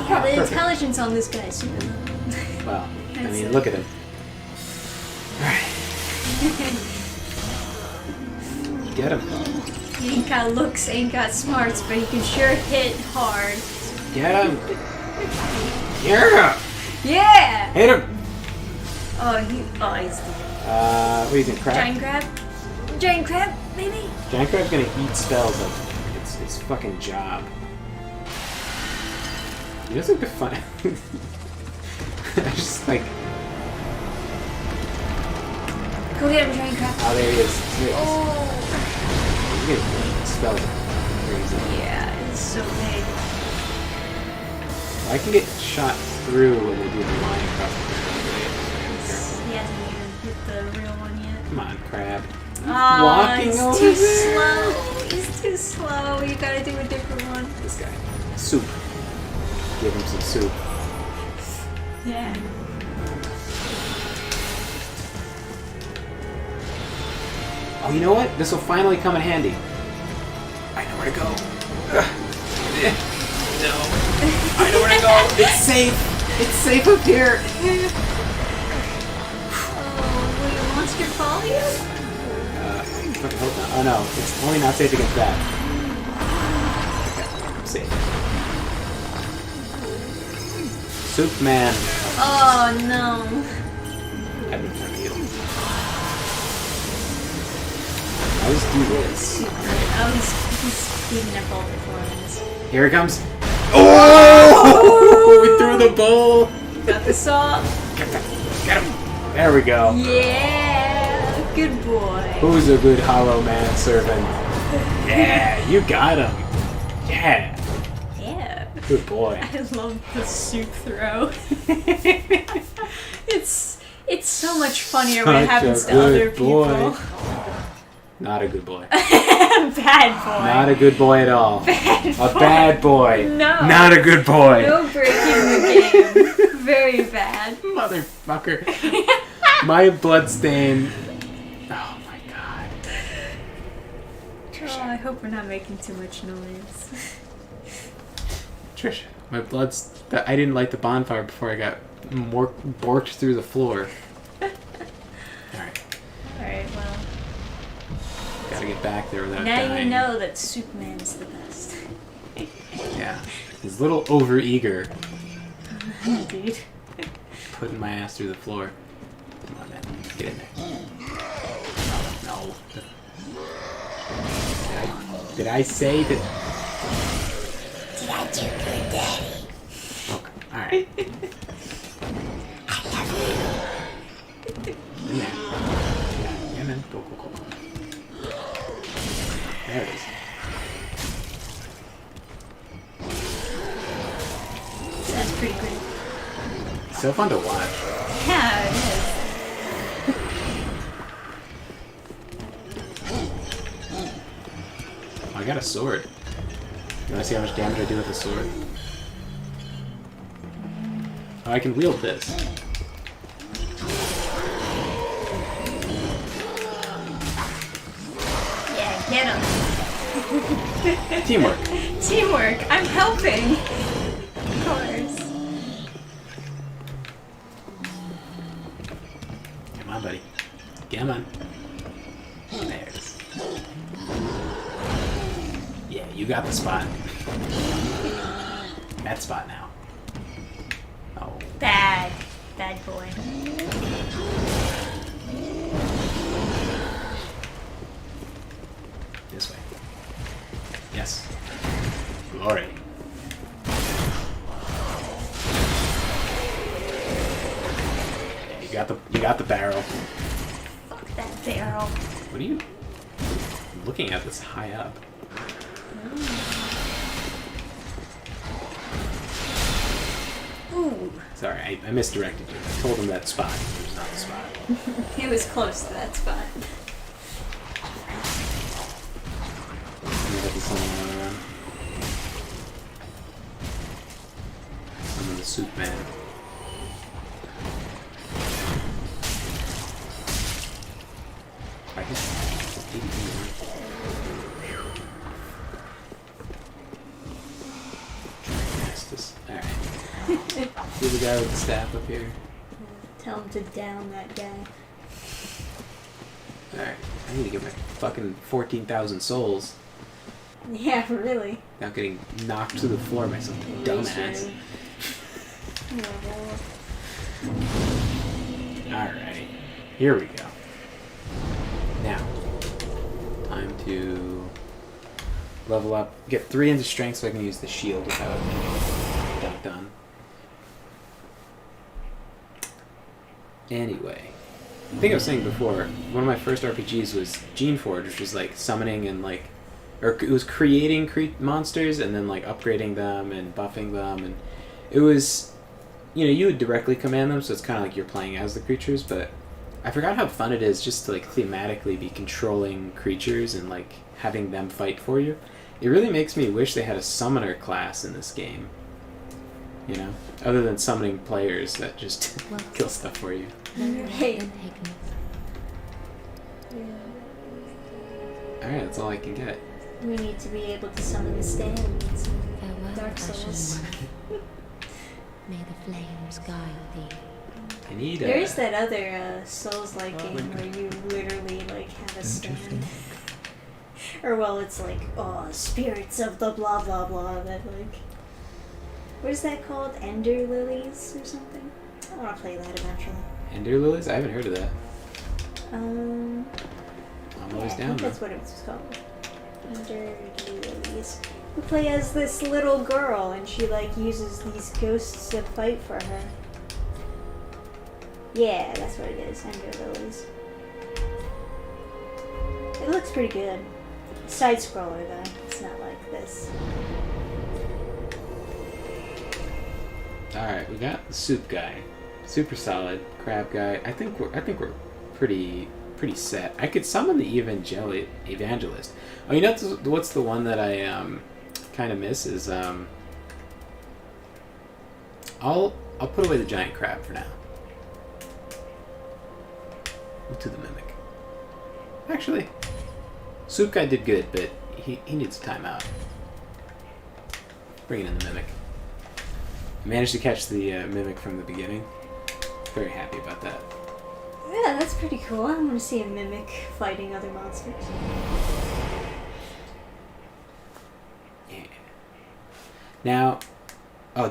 Yeah, the intelligence on this guy is super low.
Well, I mean, look at him. Alright. Get him.
He ain't got looks, ain't got smarts, but he can sure hit hard.
Get him. Yeah!
Yeah!
Hit him!
He's dead.
What do you think, crab?
Giant crab? Giant crab, maybe?
Giant crab's gonna eat spells like it's his fucking job. He doesn't define. I just like.
Go get him, giant crab.
Oh, there he is. There he is.
Oh!
He's gonna eat spells like crazy.
Yeah, it's so big.
I can get shot through when they do the line across the ground.
He hasn't even hit the real one yet.
Come on, crab.
Oh,
He's
he's
over
too
there.
slow. He's too slow. You gotta do a different one.
This guy. Soup. Give him some soup.
Yeah.
Oh, you know what? This will finally come in handy. I know where to go. No. I know where to go. It's safe. It's safe up here.
Oh, will your monster follow you?
Hold on. Oh no, it's only not safe against that. Okay, I'm safe. Soup man.
Oh no.
I've been trying to heal. I just do this.
Oh, he's speeding up all the performance.
Here it comes. Oh! We threw the bowl.
Got the saw.
Get him. There we go.
Yeah. Good boy.
Who's a good hollow man servant? Yeah, you got him. Yeah.
Yeah.
Good boy.
I love the soup throw. It's so much funnier when it happens to other people.
Not a good boy.
Bad boy.
Not a good boy at all.
Bad boy.
A bad boy.
No.
Not a good boy.
No breaking the game. Very bad.
Motherfucker. My bloodstain. Oh my god.
Oh, I hope we're not making too much noise.
Trisha, my blood's. I didn't light the bonfire before I got borked through the floor. Alright.
Alright, well.
Gotta get back there without
Now
dying.
you know that Superman is the best.
Yeah. He's a little over-eager.
Dude.
Putting my ass through the floor. Come on, man. Get in there. No. Did I say that?
Did I do your daddy?
Okay. Alright.
I love you.
In there. Yeah, man. Go. There it is.
That's pretty great.
So fun to watch.
Yeah, it is.
Oh, I got a sword. You wanna see how much damage I do with the sword? Oh, I can wield this.
Yeah, get him.
Teamwork.
Teamwork. I'm helping. Of course.
Come on, buddy. Come on. There it is. Yeah, you got the spot. That spot now. Oh.
Bad boy.
This way. Yes. Glory. Yeah, you got the barrel.
Fuck that barrel.
What are you looking at this high up?
Ooh.
Sorry, I misdirected you. I told him that spot. It was not the spot.
He was close to that spot.
Some of the soup man. I guess. Alright. See the guy with the staff up here?
Tell him to down that guy.
Alright. I need to get my fucking 14,000 souls
Yeah, really.
without getting knocked to the floor by some dumbass. Alright. Here we go. Now. Time to level up. Get 3 into strength so I can use the shield without getting dunked on. Anyway. I think I was saying before, one of my first RPGs was Geneforge, which was like summoning and like, or it was creating monsters and then like upgrading them and buffing them, and it was, you know, you would directly command them, so it's kind of like you're playing as the creatures, but I forgot how fun it is just to like thematically be controlling creatures and like having them fight for you. It really makes me wish they had a summoner class in this game, you know, other than summoning players that just kill stuff for you.
Hey.
Alright, that's all I can get.
We need to be able to summon the stand and some
Farewell,
Dark
precious
Souls.
one. May the flames guide thee.
I need
There is that other Souls-like game where you literally like have a stand. Or well, it's like, oh, spirits of the blah blah blah. That like, what is that called? Ender lilies or something? I want to play that eventually.
Ender Lilies? I haven't heard of that.
Um,
I'm always
I
down
think
though.
that's what it's called. Ender lilies. You play as this little girl, and she like uses these ghosts to fight for her. Yeah, that's what it is. Ender lilies. It looks pretty good. Side scroller though. It's not like this.
Alright, we got the soup guy. Super solid. Crab guy. I think we're pretty set. I could summon the evangelist. Oh, you know what's the one that I kind of miss is I'll put away the giant crab for now. To the mimic. Actually, soup guy did good, but he needs a timeout. Bringing in the mimic. I managed to catch the mimic from the beginning. Very happy about that.
Yeah, that's pretty cool. I want to see a mimic fighting other monsters.
Yeah. Now,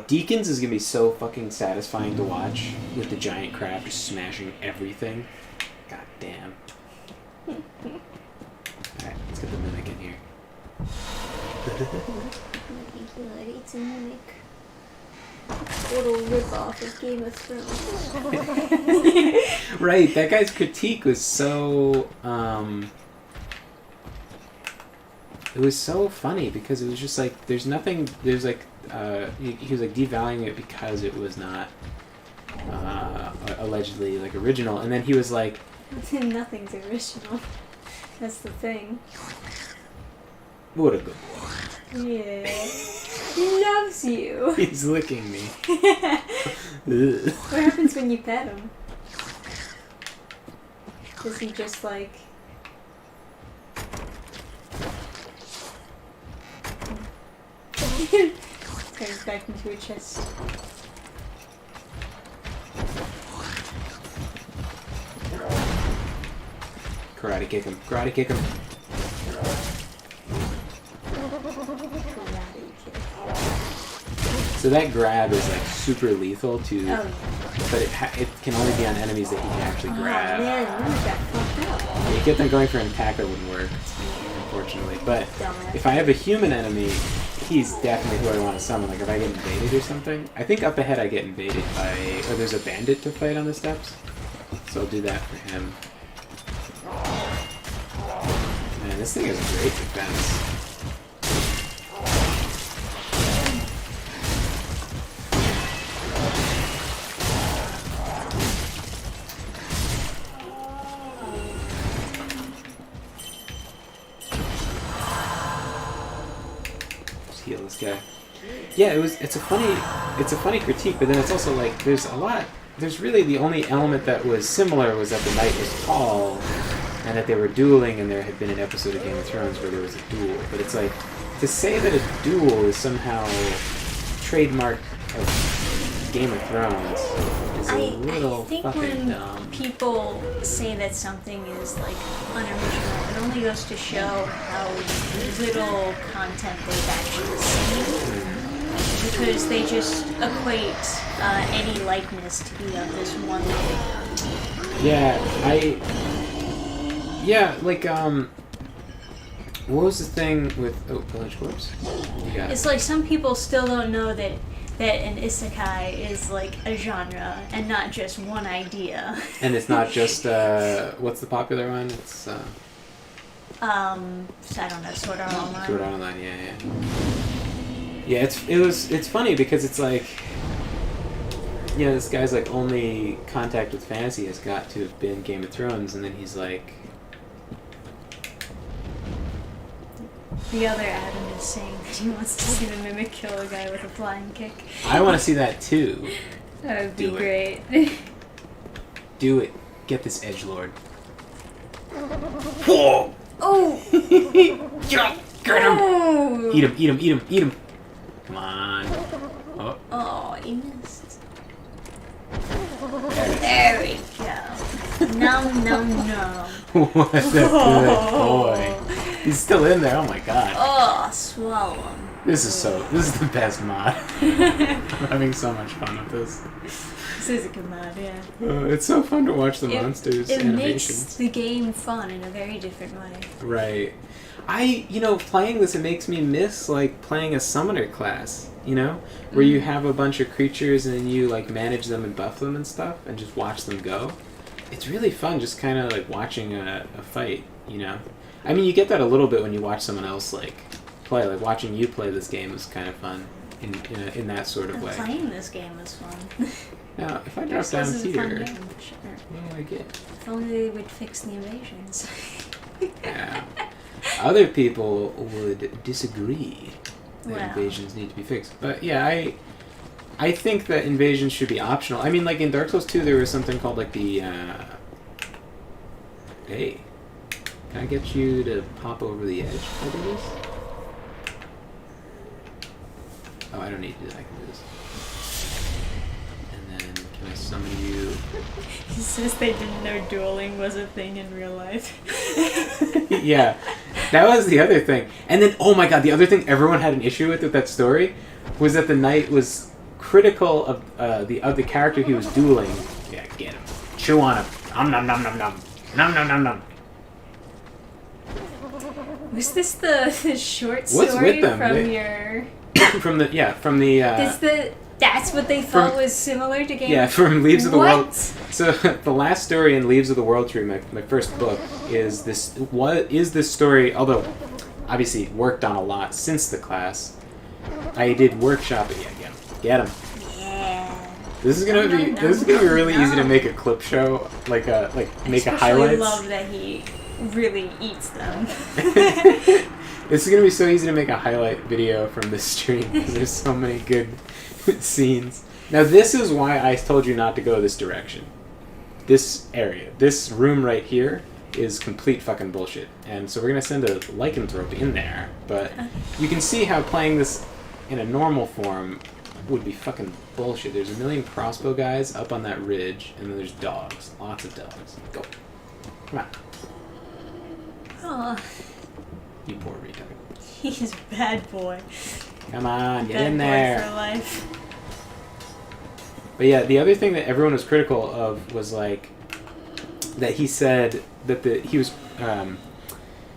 Deacons is gonna be so fucking satisfying to watch with the giant crab just smashing everything. God damn. Alright, let's get the mimic in here.
It's a mimic. Total rip-off of Game of Thrones.
Right, that guy's critique was so, it was so funny because it was just like, he was like devaluing it because it was not, allegedly, like, original, and then he was like...
Nothing's original. That's the thing.
What a good boy.
Yeah. He loves you.
He's licking me.
What happens when you pet him? Does he just like... Turns back into a chest.
Karate kick him. Karate kick him.
Karate kick.
So that grab is like super lethal to,
Oh, yeah.
but it can only be on enemies that he can actually
Oh,
grab.
man, you got fucked up.
You get them going for an attack that wouldn't work, unfortunately. But
Dumbass.
if I have a human enemy, he's definitely who I want to summon. Like if I get invaded or something, I think up ahead I get invaded by, or there's a bandit to fight on the steps. So I'll do that for him. Man, this thing has great defense. Just heal this guy. Yeah, it's a funny critique, but then it's also like there's really the only element that was similar was that the knight was tall and that they were dueling, and there had been an episode of Game of Thrones where there was a duel. But it's like, to say that a duel is somehow trademark of Game of Thrones is a little
I think
fucking
when
dumb.
people say that something is like unoriginal, it only goes to show how little content they've actually seen. Because they just equate any likeness to be of this one thing.
Yeah, like, what was the thing with, Village Corpse? You got it.
It's like some people still don't know that an isekai is like a genre and not just one idea.
And it's not just, what's the popular one? It's,
I don't know, Sword Art Online.
Sword Art Online, yeah. Yeah, it's funny because it's like, you know, this guy's like only contact with fantasy has got to have been Game of Thrones, and then he's like,
The other Adam is saying that he wants to see the Mimic kill a guy with a flying kick.
I want to see that too.
That would be
Do
great.
Do it. Get this edgelord. Whoa!
Oh!
Get him!
Oh!
Eat him, eat him, eat him, eat him! Come on. Oh,
Oh, he missed.
there it
There we go. Nom nom nom.
is. What a good boy. He's still in there, oh my god.
Oh, swallow him.
This is the best mod. I'm having so much fun with this.
This is a good mod, yeah.
It's so fun to watch the monsters
It
animations.
makes the game fun in a very different way.
Right. Playing this, it makes me miss, like, playing a summoner class, you know? Where you have a bunch of creatures and then you, like, manage them and buff them and stuff and just watch them go. It's really fun just kind of, like, watching a fight, you know? I mean, you get that a little bit when you watch someone else, like, play. Like, watching you play this game is kind of fun in that sort of way.
Playing this game is fun.
Now, if I drop
This
down
is a fun
here,
game, sure.
what do I get?
If only they would fix the invasions.
Yeah. Other people would disagree that
Well.
invasions need to be fixed. But yeah, I think that invasions should be optional. I mean, like in Dark Souls 2, there was something called like the, hey, can I get you to pop over the edge? Can I do this? Oh, I don't need to do that. I can do this. And then, can I summon you?
He says they didn't know dueling was a thing in real life.
Yeah, that was the other thing. And then, oh my god, the other thing everyone had an issue with that story was that the knight was critical of the character he was dueling. Yeah, get him. Chew on him. Nom nom nom nom nom. Nom nom nom nom.
Was this the short
What's
story
with them?
from
They-
your... That's what they thought was similar to Game
Yeah,
of
from Leaves of the
What?
World. So the last story in Leaves of the World Tree, my first book, is this story, although obviously worked on a lot since the class. I did workshop it. Yeah, get him.
Yeah.
This is gonna be really easy to make a clip show, make a
I
highlights.
love that he really eats them.
This is gonna be so easy to make a highlight video from this stream because there's so many good scenes. Now this is why I told you not to go this direction. This area, this room right here, is complete fucking bullshit. And so we're gonna send a lycanthrope in there. But you can see how playing this in a normal form would be fucking bullshit. There's a million crossbow guys up on that ridge, and then there's dogs. Lots of dogs. Go. Come on.
Oh,
You poor retard.
he's a bad boy.
Come on, get
Bad
in
boy
there.
for life.
But yeah, the other thing that everyone was critical of was like that he said that the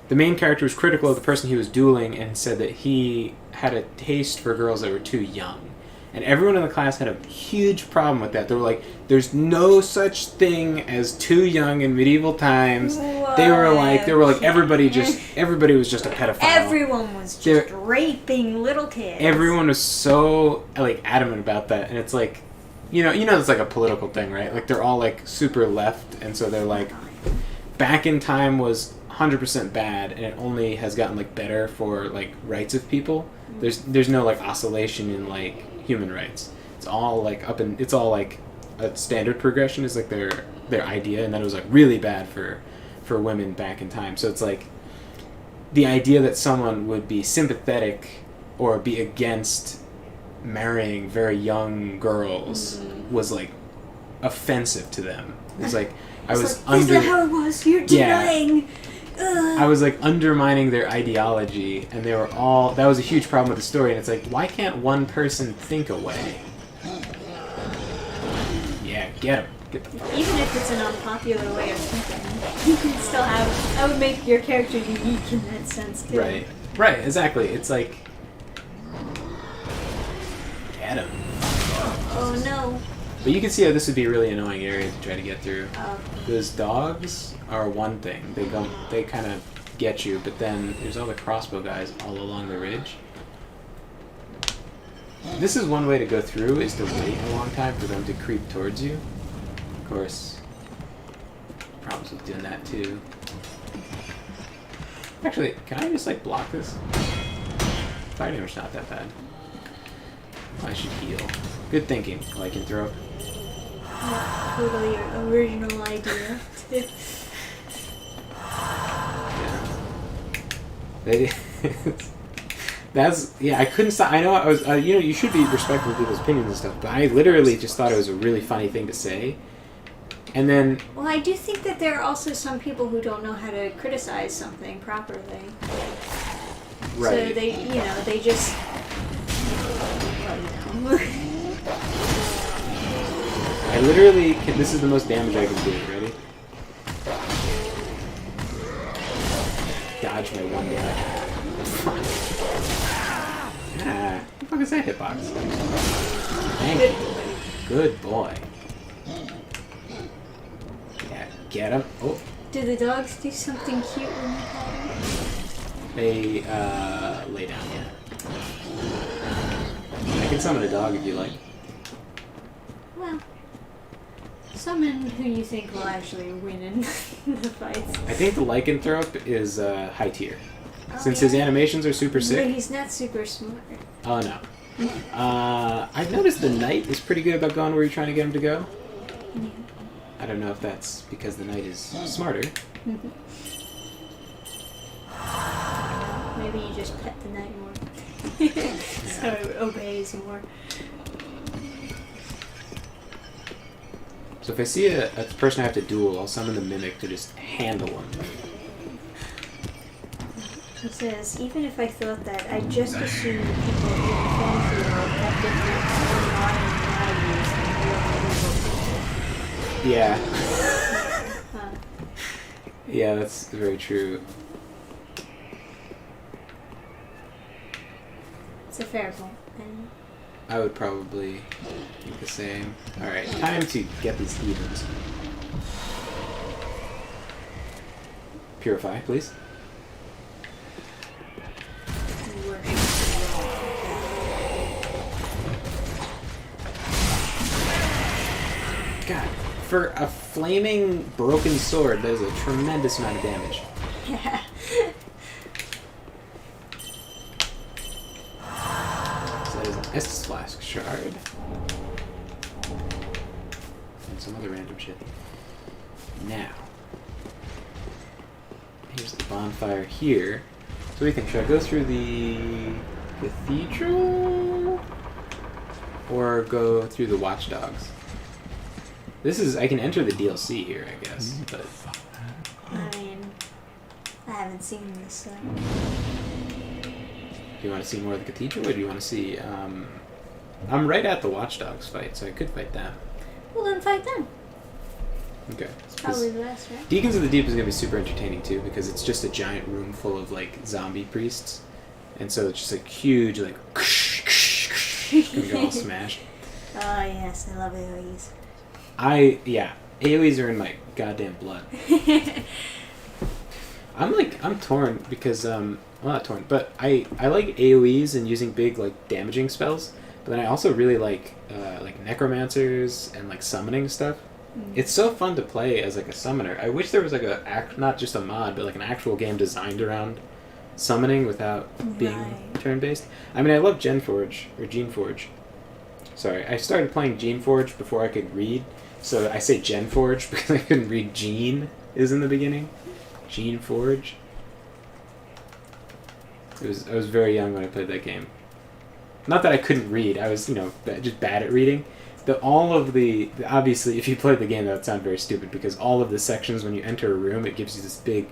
main character was critical of the person he was dueling and said that he had a taste for girls that were too young. And everyone in the class had a huge problem with that. They were like, there's no such thing as too young in medieval times. They were like everybody was just a pedophile.
Everyone was just raping little kids.
Everyone was so like adamant about that, and it's like, you know, it's like a political thing, right? Like they're all like super left, and so they're like, back in time was 100% bad, and it only has gotten like better for like rights of people. There's no like oscillation in like human rights. It's all like it's all like a standard progression is like their idea, and then it was like really bad for women back in time. So it's like the idea that someone would be sympathetic or be against marrying very young girls was like offensive to them. It's like
This is how it was. You're denying.
I was like undermining their ideology, and they were all. That was a huge problem with the story, and it's like, why can't one person think away? Yeah, get him. Get the fuck.
Even if it's an unpopular way of thinking, you can still have. I would make your character unique in that sense too.
Right, exactly. It's like, get him.
Oh no.
But you can see how this would be a really annoying area to try to get through.
Oh.
Those dogs are one thing. They kind of get you, but then there's all the crossbow guys all along the ridge. This is one way to go through, is to wait a long time for them to creep towards you. Of course, problems with doing that too. Actually, can I just like block this? Fire damage not that bad. I should heal. Good thinking, lycanthrope.
Totally your original idea.
Yeah. I couldn't stop. I know I was, you should be respectful of people's opinions and stuff, but I literally just thought it was a really funny thing to say. And then...
Well, I do think that there are also some people who don't know how to criticize something properly.
Right.
So they just...
I literally this is the most damage I can do. Ready? Dodge my one damage. What the fuck is that hitbox? Thank you. Good boy. Yeah, get him. Oh.
Do the dogs do something cute when you pet them?
They lay down, yeah. I can summon a dog if you like.
Well, summon who you think will actually win in the fights.
I think the lycanthrope is high tier.
Oh,
Since
yeah.
his animations are super
But
sick.
he's not super smart.
Oh no. I've noticed the knight is pretty good about going where you're trying to get him to go.
Yeah.
I don't know if that's because the knight is smarter.
Maybe you just pet the knight more. So it obeys more.
So if I see a person I have to duel, I'll summon the mimic to just handle him.
It says, even if I thought that, I just assumed people in the fantasy world have different values and
Yeah.
Huh.
Yeah, that's very true.
It's a fair point. And
I would probably think the same. Alright, time to get these heathens. Purify, please. God, for a flaming broken sword, that is a tremendous amount of damage.
yeah.
So that is an Estus Flask shard. And some other random shit. Now. Here's the bonfire here. So what do you think? Should I go through the Cathedral? Or go through the Watchdogs? This is... I can enter the DLC here, I guess, but...
I mean, I haven't seen this, so...
Do you want to see more of the Cathedral, or do you want to see... I'm right at the Watchdogs fight, so I could fight them.
Well, then fight them.
Okay.
It's probably the best, right?
Deacons of the Deep is going to be super entertaining, too, because it's just a giant room full of, like, zombie priests. And so it's just, like, huge, like... gonna go all smashed.
Oh, yes, I love AoEs.
Yeah, AoEs are in my goddamn blood. I'm torn because, well, not torn, but I like AoEs and using big, like, damaging spells, but then I also really like necromancers and, like, summoning stuff. It's so fun to play as, like, a summoner. I wish there was, like, not just a mod, but, like, an actual game designed around summoning without being turn-based. I mean, I love Geneforge. Sorry, I started playing Geneforge before I could read, so I say Genforge because I couldn't read Gene is in the beginning. Geneforge. I was very young when I played that game. Not that I couldn't read, I was, just bad at reading. Obviously, if you played the game, that would sound very stupid, because all of the sections, when you enter a room, it gives you this big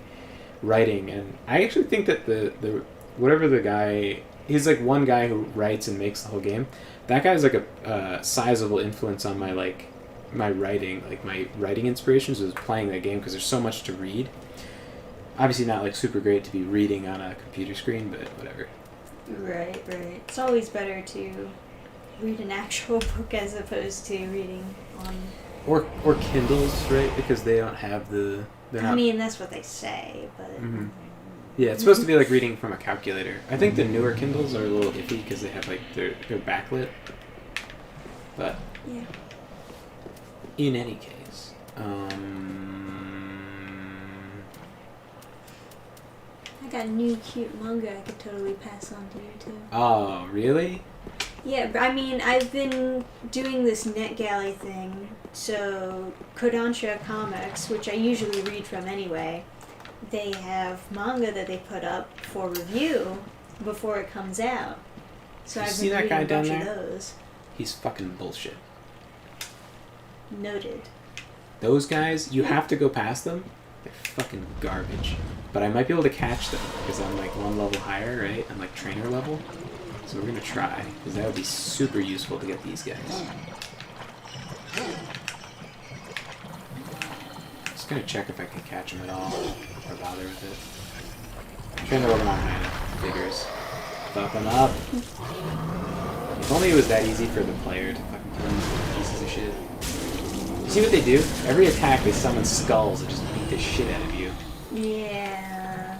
writing, and I actually think that the whatever the guy, he's like one guy who writes and makes the whole game. That guy's like a sizable influence on my writing, like my writing inspirations was playing that game, because there's so much to read. Obviously not like super great to be reading on a computer screen, but whatever.
Right. It's always better to read an actual book as opposed to reading on...
Or Kindles, right? Because they don't have the...
I mean, that's what they say, but...
Mm-hmm. Yeah, it's supposed to be like reading from a calculator. I think the newer Kindles are a little iffy because they have like they're backlit. But
yeah.
In any case,
I got new cute manga I could totally pass on to you too.
Oh, really?
Yeah, but I mean, I've been doing this NetGalley thing, so Kodansha Comics, which I usually read from anyway, they have manga that they put up for review before it comes out. So I've been reading a bunch of those.
He's fucking bullshit.
Noted.
Those guys, you have to go past them. They're fucking garbage. But I might be able to catch them because I'm like one level higher, right? I'm like trainer level. So we're gonna try, because that would be super useful to get these guys. Just gonna check if I can catch them at all, or bother with it. I'm trying to work on my figures. Fuck them up! If only it was that easy for the player to fucking kill these pieces of shit. You see what they do? Every attack they summon skulls that just beat the shit out of you.
Yeah.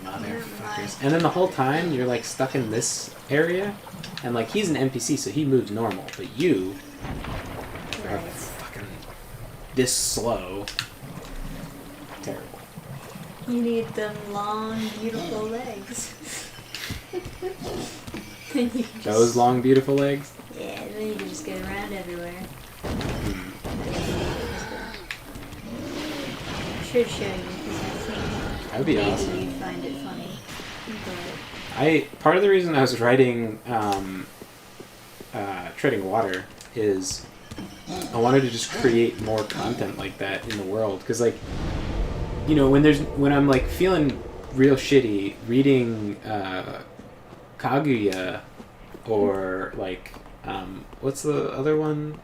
Motherfuckers. And then the whole time you're like stuck in this area, and like he's an NPC, so he moves normal, but you are fucking this slow. Terrible.
You need them long, beautiful legs.
Those long, beautiful legs?
Yeah, then you can just get around everywhere. I should show you, because I think
That would be
maybe
awesome.
you'd find it funny. But
Part of the reason I was writing Treading Water is I wanted to just create more content like that in the world, because like, you know, when I'm like feeling real shitty, reading Kaguya or like what's the other one?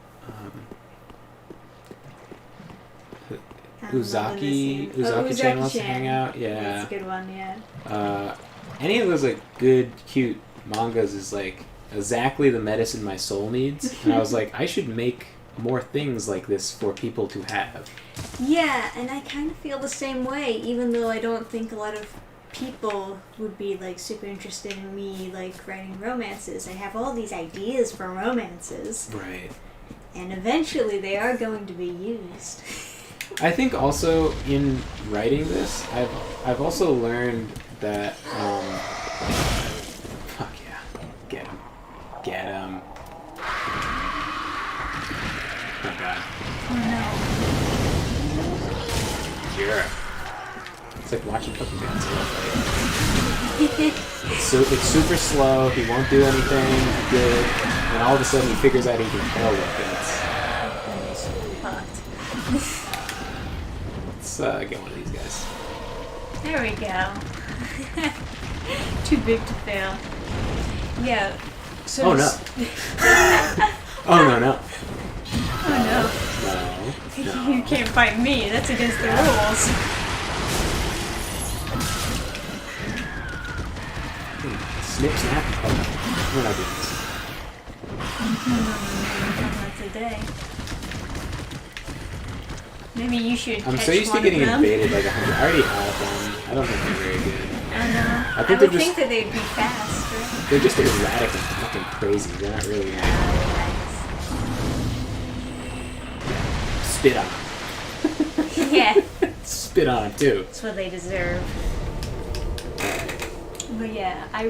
Uzaki Channel to hang out. Yeah,
that's a good one. Yeah.
Any of those like good, cute mangas is like exactly the medicine my soul needs. And I was like, I should make more things like this for people to have.
Yeah, and I kind of feel the same way, even though I don't think a lot of people would be like super interested in me like writing romances. I have all these ideas for romances.
Right.
And eventually they are going to be used.
I think also in writing this, I've also learned that fuck yeah, get him. Oh god.
Oh
Yeah. It's like watching fucking Godzilla fight. It's super slow. He won't do anything good, and all of a sudden he figures out he can kill weapons. Let's get one of these guys.
There we go. Too big to fail. Yeah. So
Oh no. Oh no no.
Oh
No.
no. You can't fight me. That's against the rules.
Snip snap. Oh no. We're not doing this.
Not today. Maybe you should
I'm
catch
so used to
one
getting
of them.
invaded like 100. I already have one. I don't think they're very good.
I know.
I
I
think
would
they're
think that they'd be fast, right?
They're just erratic and fucking crazy. They're not really spit on.
Yeah.
Spit on too.
That's what they deserve. But yeah, I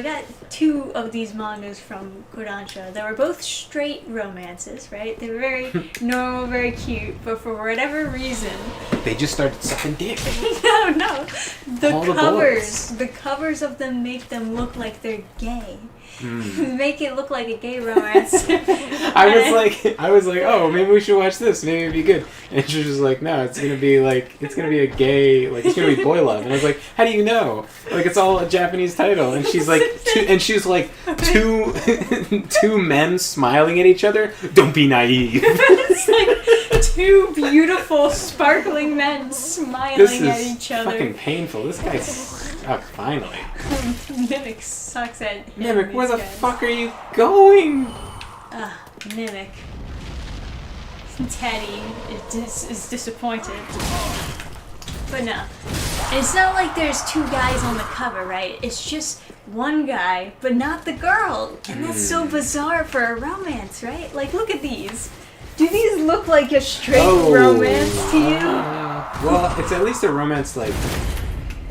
got 2 of these mangas from Kodansha. They were both straight romances, right? They were very normal, very cute, but for whatever reason...
They just started sucking dick.
No.
All the
The covers of them make them look like they're gay. Make it look like a gay romance.
I was like, oh, maybe we should watch this. Maybe it'd be good. And she was just like, no, it's gonna be a gay, like it's gonna be boy love. And I was like, how do you know? Like it's all a Japanese title. And she's like, two men smiling at each other. Don't be naive.
It's like 2 beautiful, sparkling men smiling at each
This is
other.
fucking painful. This guy sucks. Finally.
Mimic sucks at him,
Mimic, where the
these guys.
fuck are you going?
Mimic. Teddy is disappointed. But no. It's not like there's 2 guys on the cover, right? It's just one guy, but not the girl. And that's so bizarre for a romance, right? Like, look at these. Do these look like a straight romance to you?
Well, it's at least a romance like...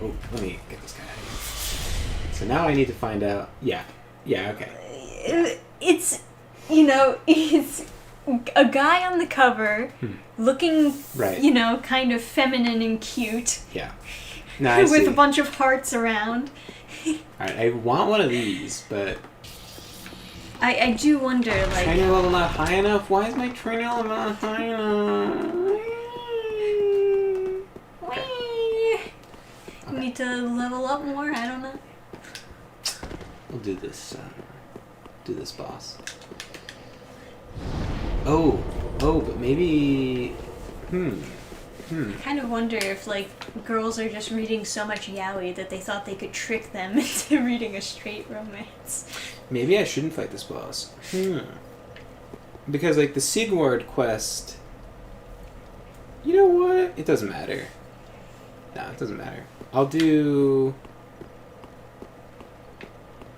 Oh, let me get this guy out of here. So now I need to find out... Yeah, okay.
It's, it's a guy on the cover looking,
Right.
kind of feminine and cute.
Yeah. No, I
with
see.
a bunch of hearts around.
Alright, I want one of these, but...
I do wonder, like...
Trainer level not high enough? Why is my trainer level not high enough?
You need to level up more? I don't know.
We'll do this boss. Oh, but maybe...
I kind of wonder if, like, girls are just reading so much yaoi that they thought they could trick them into reading a straight romance.
Maybe I shouldn't fight this boss. Because, like, the Sigward quest... You know what? It doesn't matter. No, it doesn't matter. I'll do...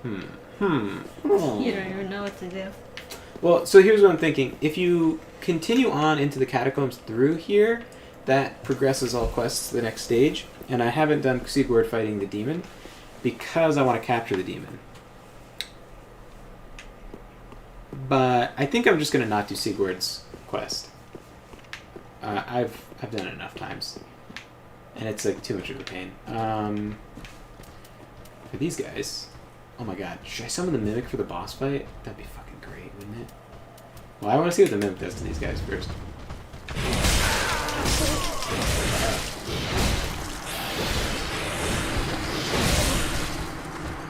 You don't even know what to do.
Well, so here's what I'm thinking. If you continue on into the catacombs through here, that progresses all quests to the next stage. And I haven't done Sigward fighting the demon because I want to capture the demon. But I think I'm just going to not do Sigward's quest. I've done it enough times. And it's like too much of a pain. For these guys... Oh my god, should I summon the Mimic for the boss fight? That'd be fucking great, wouldn't it? Well, I want to see what the Mimic does to these guys first.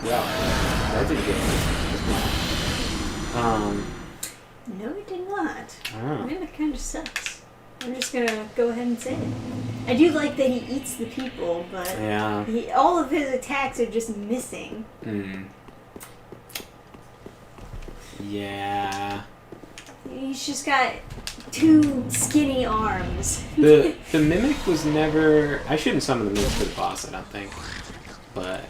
Well, that didn't get me.
No, it did not.
Oh.
Mimic kind of sucks. I'm just gonna go ahead and say it. I do like that he eats the people, but
Yeah.
all of his attacks are just missing.
Yeah.
He's just got 2 skinny arms.
The Mimic was never... I shouldn't summon the Mimic for the boss, I don't think. But...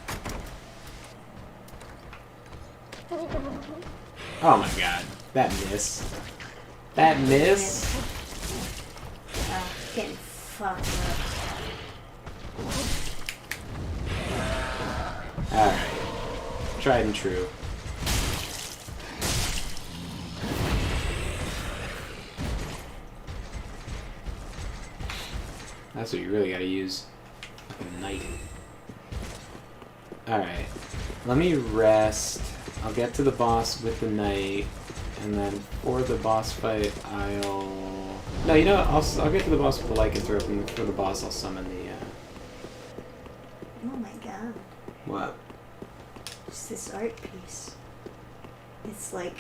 Oh my god. That miss. That miss?
Getting fucked up.
Alright. Tried and true. That's what you really gotta use. Fucking knight. Alright. Let me rest. I'll get to the boss with the knight. And then for the boss fight, I'll... No, you know what? I'll get to the boss with the lycanthrope, and for the boss, I'll summon the...
Oh my god.
What?
Just this art piece. It's like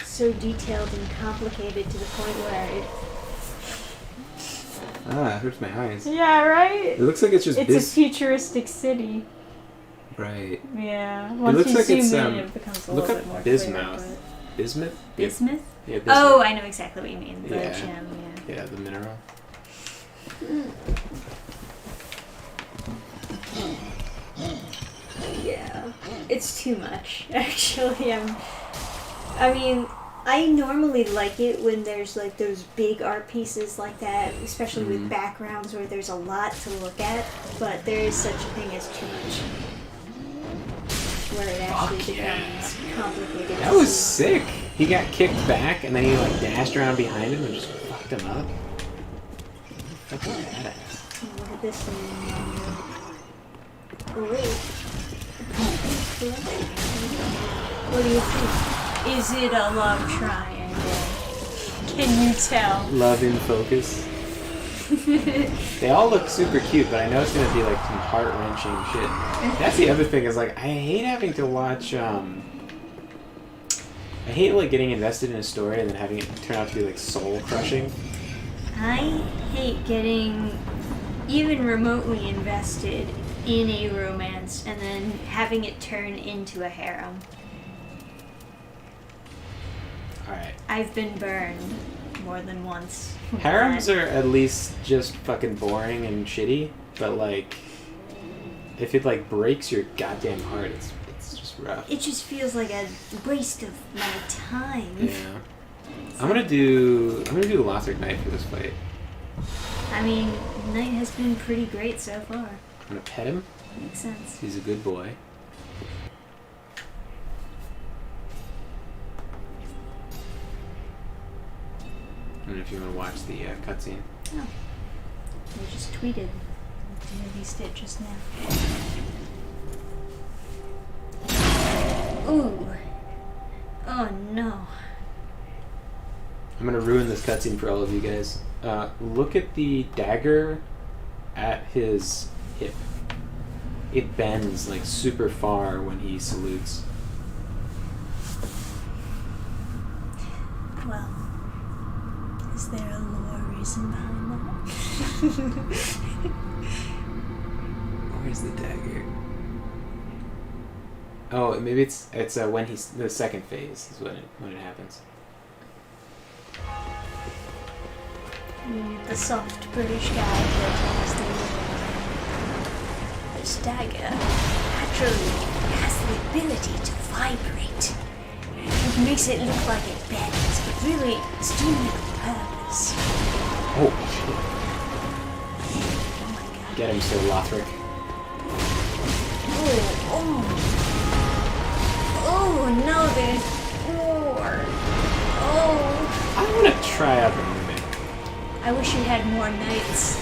so detailed and complicated to the point where it...
Ah, it hurts my eyes.
Yeah, right?
It looks like it's just
It's a futuristic city.
Right.
Yeah.
It
Once
looks
you
like
zoom
it's,
in, it becomes a
look
little
up
bit more
Bismuth.
clear.
Bismuth?
Bismuth?
Yeah, bismuth.
Oh, I know exactly what you mean. The
Yeah.
gem, yeah.
Yeah, the mineral.
Yeah. It's too much, actually. I mean, I normally like it when there's like those big art pieces like that, especially with backgrounds where there's a lot to look at, but there is such a thing as too much. Where it actually becomes complicated.
That was sick. He got kicked back and then he like dashed around behind him and just fucked him up. Fucking badass.
Oh, look at this thing. Oh, wait. What do you think? Is it a love triangle? Can you tell?
Love in focus. They all look super cute, but I know it's gonna be like some heart-wrenching shit. That's the other thing is like I hate having to watch. I hate like getting invested in a story and then having it turn out to be like soul-crushing.
I hate getting even remotely invested in a romance and then having it turn into a harem.
Alright.
I've been burned more than once. with
Harems
that.
are at least just fucking boring and shitty, but like, if it like breaks your goddamn heart, it's just rough.
It just feels like a waste of my time.
Yeah. I'm gonna do Lothric Knight for this fight.
I mean, Knight has been pretty great so far.
I'm gonna pet him.
Makes sense.
He's a good boy. I don't know if you want to watch the cutscene.
Oh. I just tweeted. I released it just now. Ooh. Oh no.
I'm gonna ruin this cutscene for all of you guys. Look at the dagger at his hip. It bends like super far when he salutes.
Well, is there a lore reason behind that?
Where's the dagger? Oh, maybe it's when he's the second phase is when it happens.
The soft British guy that has this dagger actually has the ability to vibrate. It makes it look like it bends, but really it's doing it on purpose.
Oh shit!
Oh my god.
Get him, Sir Lothric.
Oh no, there's more. Oh.
I want to try out the mimic.
I wish you had more knights.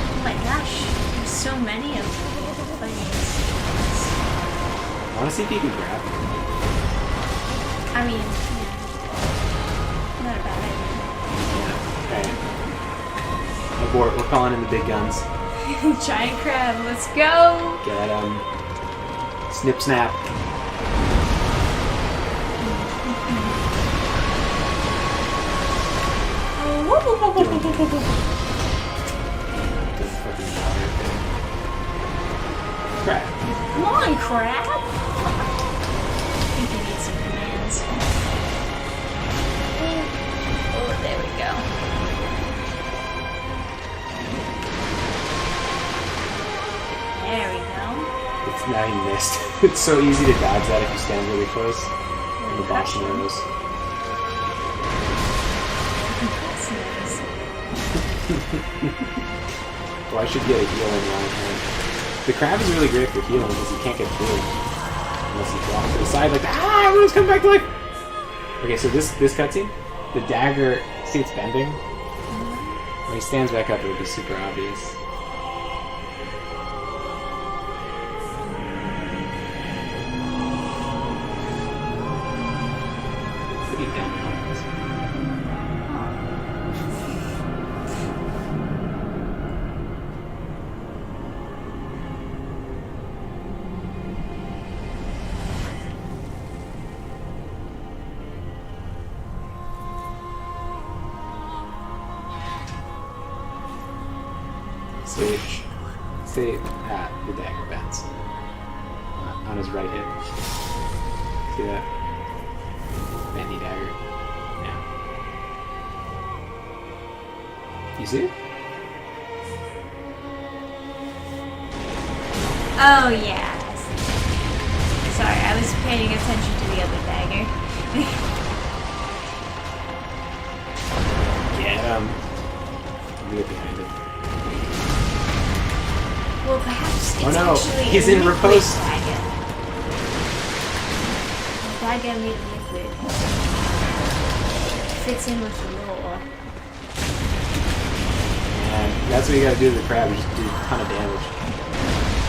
Oh my gosh, there's so many of them.
I want to see if you can grab him.
I mean, not a bad idea.
Okay. Abort. We're calling in the big guns.
Giant crab, let's go!
Get him. Snip snap. Crap.
Come on, crab! I think you need some commands. Oh, there we go. There we go.
It's now he missed. It's so easy to dodge that if you stand really close. And the boss knows. Well, I should get a healing long hand. The crab is really great for healing because you can't get through unless you drop to the side like ah, everyone's coming back to life. Okay, so this cutscene, the dagger, see it's bending. Like When he stands back up, it'll be super obvious. Pretty dumb. See at the dagger bends on his right hip. See that? Bendy dagger. Yeah. You see it?
Oh yeah. Sorry, I was paying attention to the other dagger.
Get him. I'll get behind it.
Well, perhaps it's
Oh no,
actually
he's
a
in
liquid
riposte.
dagger. The dagger made liquid. Fits in with the lore.
And that's what you gotta do to the crab, is just do a ton of damage.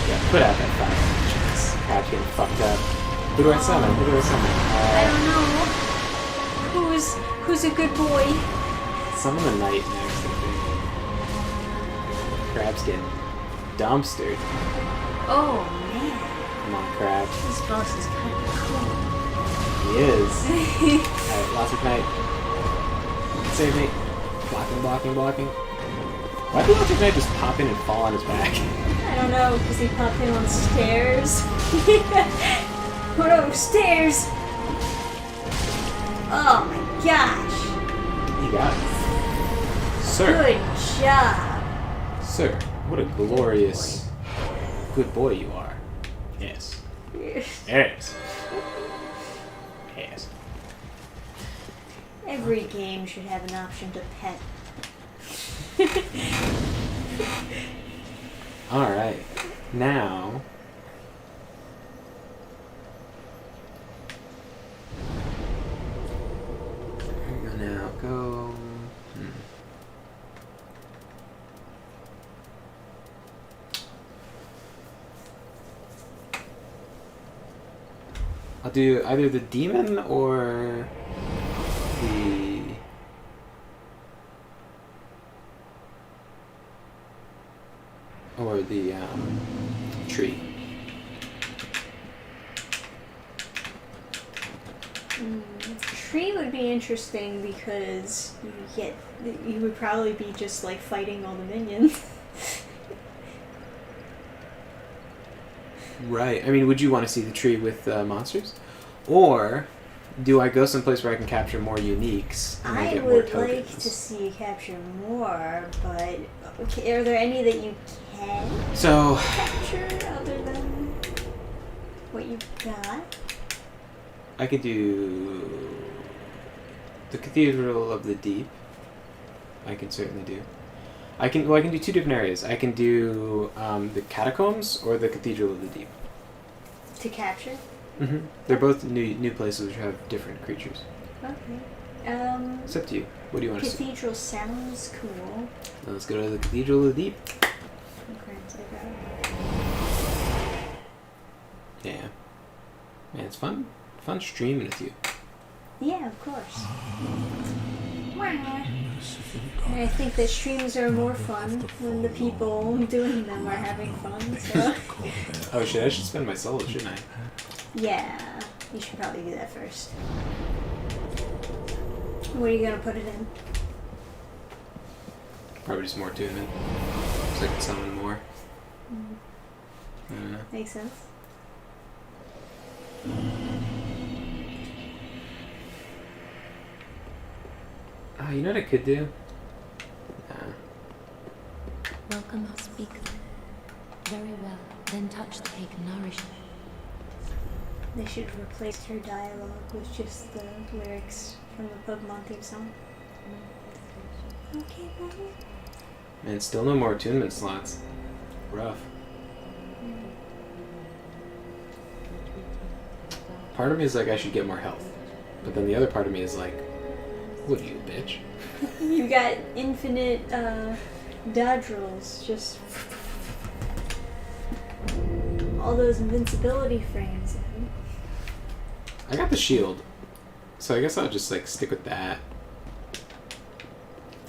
Yeah, put out that fire. Jeez, crab's getting fucked up. Who do I summon? Who do I summon?
I don't know. Who's a good boy?
Summon the knight next, I think. Crab's getting dumpstered.
Oh man,
Come on, crab.
this boss is kind of cool.
He is. Alright, lots of knight. Save me. Blocking. Why did Lots of Knight just pop in and fall on his back?
I don't know, because he popped in on stairs. Oh no, stairs! Oh my gosh!
He got it. Sir.
Good job!
Sir, what a glorious, good boy you are. Yes. Yes. Yes.
Every game should have an option to pet.
Alright. Now... Here we go now. Go... I'll do either the demon or the... tree.
Tree would be interesting because you would probably be just like fighting all the minions.
Right. I mean, would you want to see the tree with monsters? Or do I go someplace where I can capture more uniques and I
I
get more
would
tokens?
like to see you capture more, but okay, are there any that you can
So,
capture other than what you got?
I could do the Cathedral of the Deep. I can certainly do. I can do two different areas. I can do the Catacombs or the Cathedral of the Deep.
To capture?
Mm-hmm. They're both new places which have different creatures.
Okay.
It's up to you. What do you want to see?
Cathedral sounds cool.
Let's go to the Cathedral of the Deep. Yeah. Man, it's fun. Fun streaming with you.
Yeah, of course. And I think that streams are more fun when the people doing them are having fun, so...
Oh shit, I should spend my solo, shouldn't I?
Yeah, you should probably do that first. Where are you gonna put it in?
Probably just more attunement. So I can summon more.
Makes sense.
Oh, you know what I could do?
Welcome our speaker. Very well. Then touch the cake and nourish it.
They should have replaced her dialogue with just the lyrics from the Pokemon theme song. Okay, buddy.
Man, still no more attunement slots. Rough. Part of me is like I should get more health. But then the other part of me is like, Would you, bitch?
You got infinite dodge rolls, just all those invincibility frames.
I got the shield, so I guess I'll just like stick with that.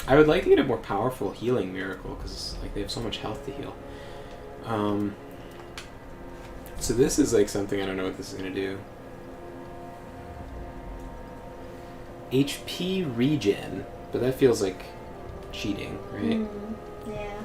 I would like to get a more powerful healing miracle because like they have so much health to heal. So this is like something I don't know what this is gonna do. HP regen, but that feels like cheating, right?
Yeah.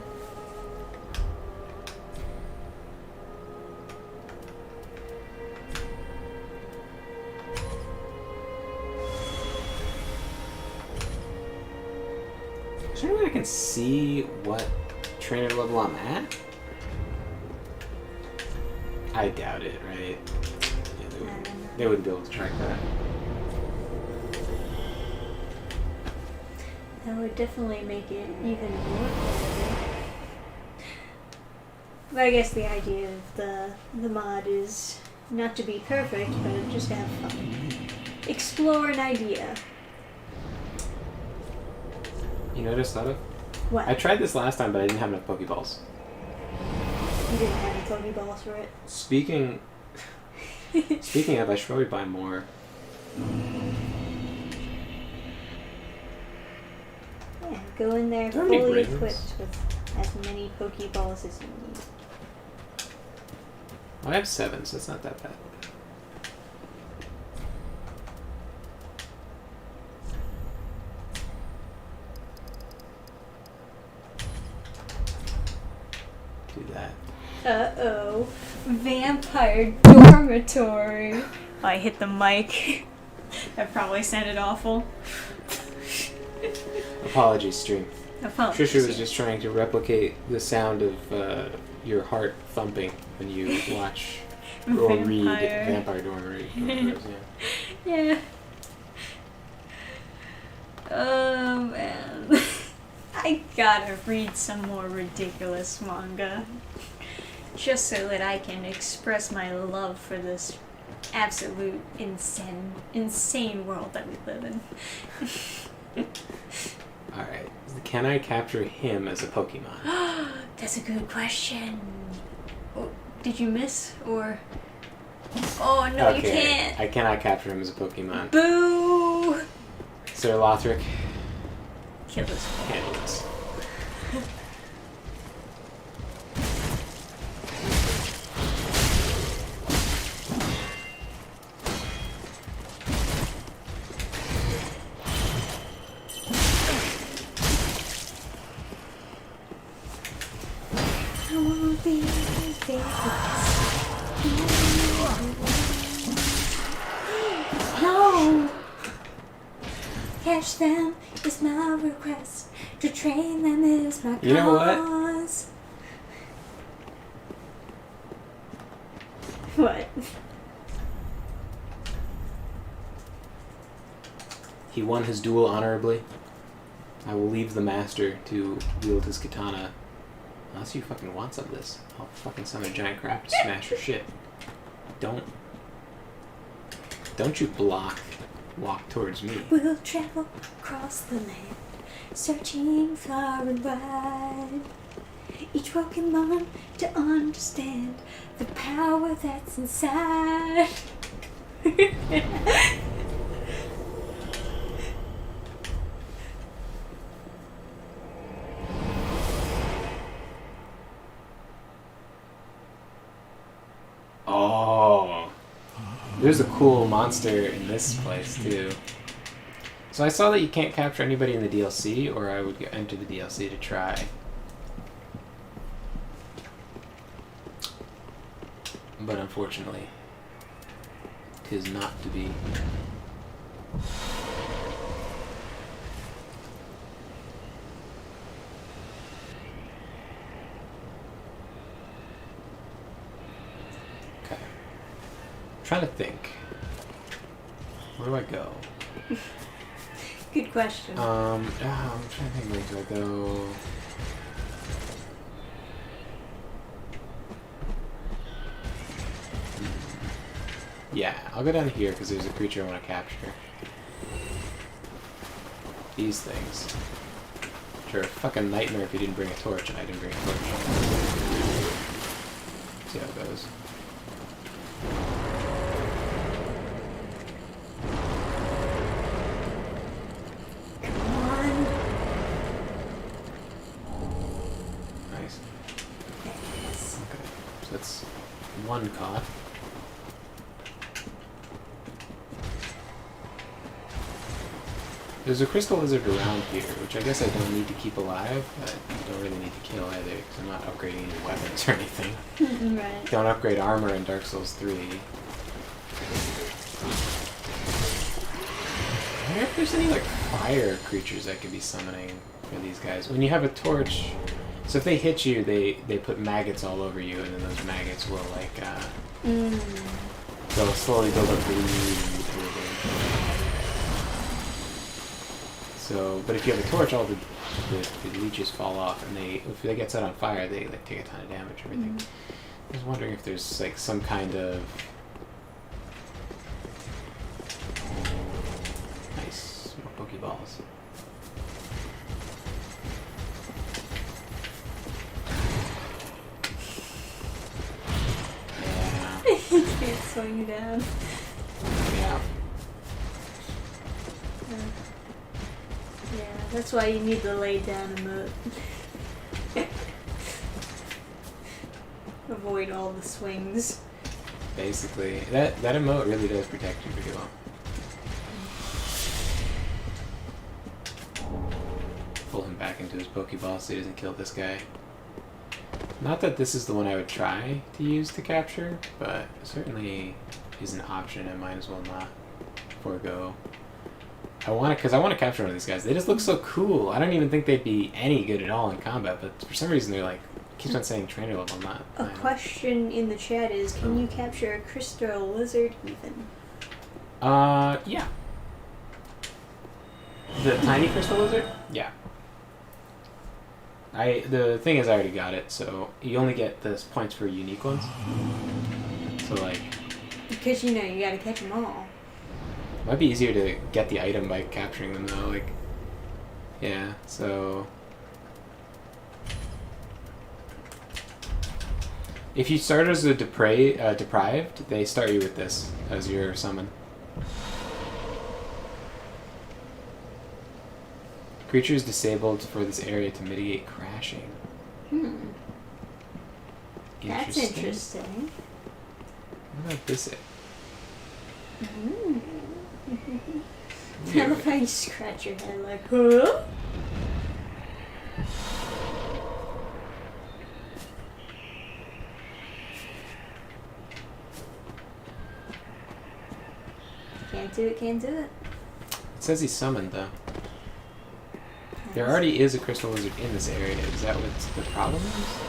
Is there any way I can see what trainer level I'm at? I doubt it, right? Yeah, they wouldn't be able to track that.
That would definitely make it even more cool. But I guess the idea of the mod is not to be perfect, but just to have fun. Explore an idea.
You know what I just thought of?
What?
I tried this last time, but I didn't have enough Pokeballs.
You didn't have any Pokeballs for it.
Speaking of, I should probably buy more.
Yeah, go in there
How many
fully
rings?
equipped with as many Pokeballs as you need.
I have 7, so it's not that bad. Do that.
Uh-oh. Vampire dormitory. Oh, I hit the mic. That probably sounded awful.
Apologies, stream.
Apologies.
Trisha was just trying to replicate the sound of your heart thumping when you watch or read Vampire Dormitory.
Yeah. Oh, man. I gotta read some more ridiculous manga. Just so that I can express my love for this absolute insane world that we live in.
Alright. Can I capture him as a Pokemon?
That's a good question. Oh, did you miss? Or... Oh, no,
Okay,
you can't.
I cannot capture him as a Pokemon.
Boo!
Sir Lothric,
Kill this one.
handle this.
I won't be No! Catch them is my request. To train them is my cause.
You know what?
What?
He won his duel honorably. I will leave the master to wield his katana. Unless you fucking want some of this. I'll fucking summon a giant crab to smash your shit. Don't you walk towards me.
We'll travel across the land, searching far and wide. Each Pokemon to understand the power that's inside.
Oh. There's a cool monster in this place, too. So I saw that you can't capture anybody in the DLC, or I would enter the DLC to try. But unfortunately, 'tis not to be. Okay. Trying to think. Where do I go?
Good question.
I'm trying to think, where do I go? Yeah, I'll go down here because there's a creature I want to capture. these things. Which are a fucking nightmare if you didn't bring a torch, and I didn't bring a torch. See how it goes.
Come on.
Nice.
Yes.
Okay. So that's one caught. There's a crystal lizard around here, which I guess I don't need to keep alive, but I don't really need to kill either, because I'm not upgrading any weapons or anything.
Right.
Don't upgrade armor in Dark Souls 3. I wonder if there's any, like, fire creatures I could be summoning for these guys. When you have a torch, so if they hit you, they put maggots all over you, and then those maggots will, like, they'll slowly build up bleed. So, but if you have a torch, all the leeches fall off, and if they get set on fire, they like take a ton of damage. Everything. I was wondering if there's like some kind of nice more Pokeballs. Yeah.
He can't swing down.
Yeah.
Yeah, that's why you need the lay down emote. Avoid all the swings.
Basically, that emote really does protect you pretty well. Pull him back into his Pokeball so he doesn't kill this guy. Not that this is the one I would try to use to capture, but certainly is an option I might as well not forego. Because I want to capture one of these guys. They just look so cool. I don't even think they'd be any good at all in combat, but for some reason they're like, keeps on saying trainer level, not.
A question in the chat is, can you capture a crystal lizard even?
Yeah. The tiny crystal lizard? Yeah. The thing is I already got it, so you only get the points for unique ones. So like...
Because you gotta catch them all.
Might be easier to get the item by capturing them though, like... Yeah, so... If you start as a deprived, they start you with this as your summon. Creature is disabled for this area to mitigate crashing.
That's interesting.
What about this?
I love how you scratch your head like, huh? Can't do it, can't do it.
It says he's summoned though. There already is a crystal lizard in this area. Is that what the problem is?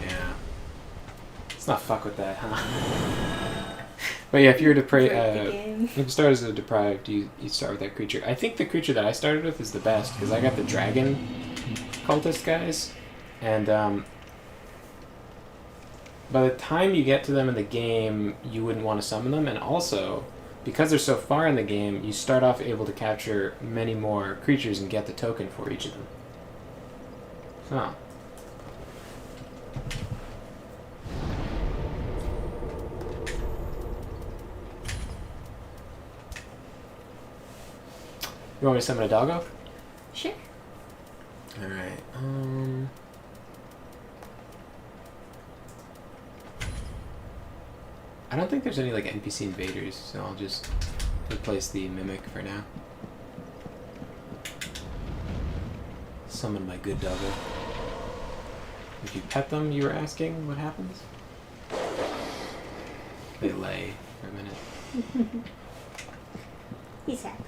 Yeah. Let's not fuck with that, huh? But yeah, if you're if you start as a deprived, you start with that creature. I think the creature that I started with is the best, because I got the dragon cultist guys, and by the time you get to them in the game, you wouldn't want to summon them, and also, because they're so far in the game, you start off able to capture many more creatures and get the token for each of them. Huh. You want me to summon a doggo?
Sure.
Alright, I don't think there's any like NPC invaders, so I'll just replace the mimic for now. Summon my good doggo. If you pet them, you were asking what happens? They lay for a minute.
He's happy.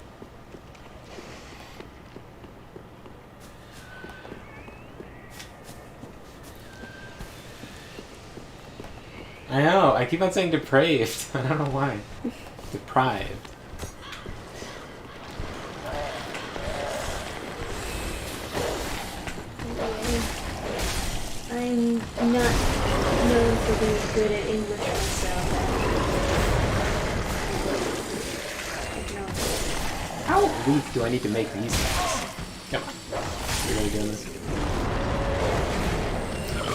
I know, I keep on saying depraved. I don't know why. Deprived.
I'm not known for being good at English myself. I can
How weak do I need to make these guys? Come on. We're really doing this.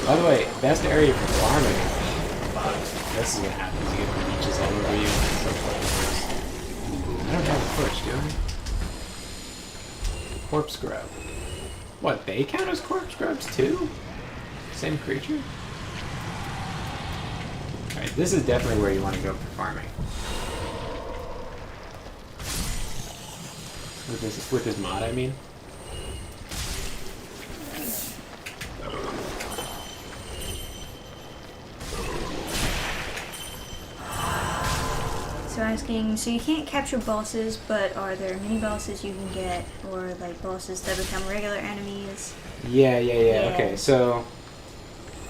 By the way, best area for farming. This is what happens. You get leeches all over you. So I don't have a torch, do I? Corpse grub. What, they count as corpse grubs too? Same creature? Alright, this is definitely where you want to go for farming. With this mod, I mean.
So asking, so you can't capture bosses, but are there mini bosses you can get, or like bosses that become regular enemies?
Yeah. Okay, so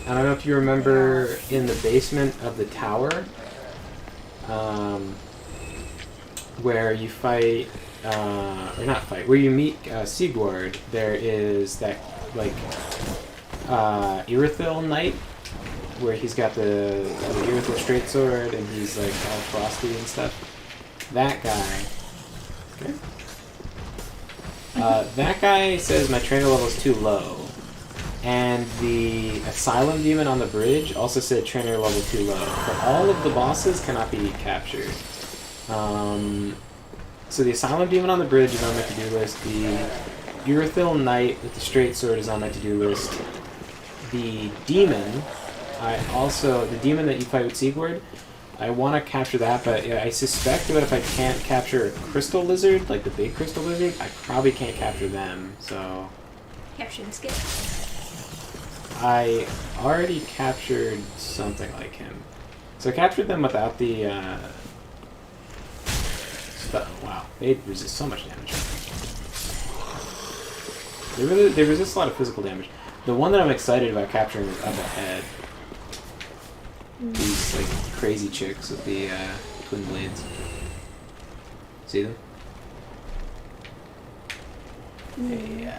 I don't know if you remember in the basement of the tower, where you fight, or not fight, where you meet Sigurd. There is that like Irithyll knight, where he's got the Irithyll straight sword and he's like all frosty and stuff. That guy. Okay. That guy says my trainer level's too low. And the Asylum demon on the bridge also said trainer level too low. But all of the bosses cannot be captured. So the Asylum demon on the bridge is on my to-do list. The Irithyll knight with the straight sword is on my to-do list. The demon, the demon that you fight with Sigurd, I want to capture that, but I suspect that if I can't capture a crystal lizard, like the big crystal lizard, I probably can't capture them, so...
Capture the skip.
I already captured something like him. So I captured them without the, wow, they resist so much damage. They resist a lot of physical damage. The one that I'm excited about capturing is up ahead. These like crazy chicks with the twin blades. See them? Hey,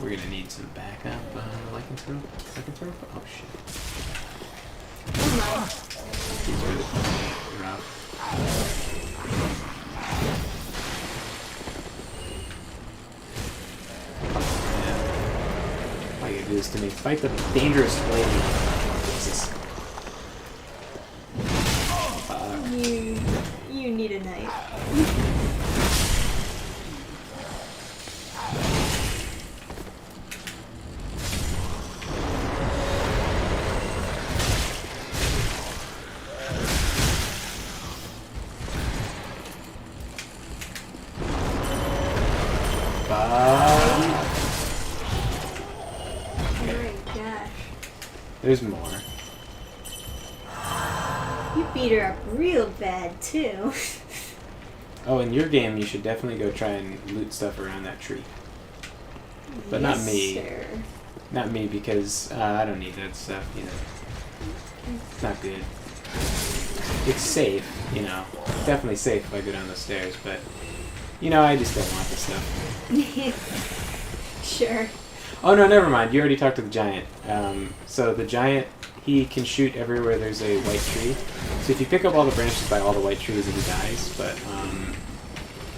we're gonna need some backup. Lycanthrope? Oh shit.
Oh my.
These are the rough. All you gotta do is to fight the dangerous lady. Jesus.
You need a knife. Oh my gosh.
There's more.
You beat her up real bad, too.
Oh, in your game, you should definitely go try and loot stuff around that tree. But
yes,
not me.
Sir.
Not me, because I don't need that stuff, you know. It's not good. It's safe, you know. Definitely safe if I go down the stairs, but, you know, I just don't want the stuff.
Sure.
Oh, no, never mind. You already talked to the giant. So the giant, he can shoot everywhere there's a white tree. So if you pick up all the branches by all the white trees, he dies. But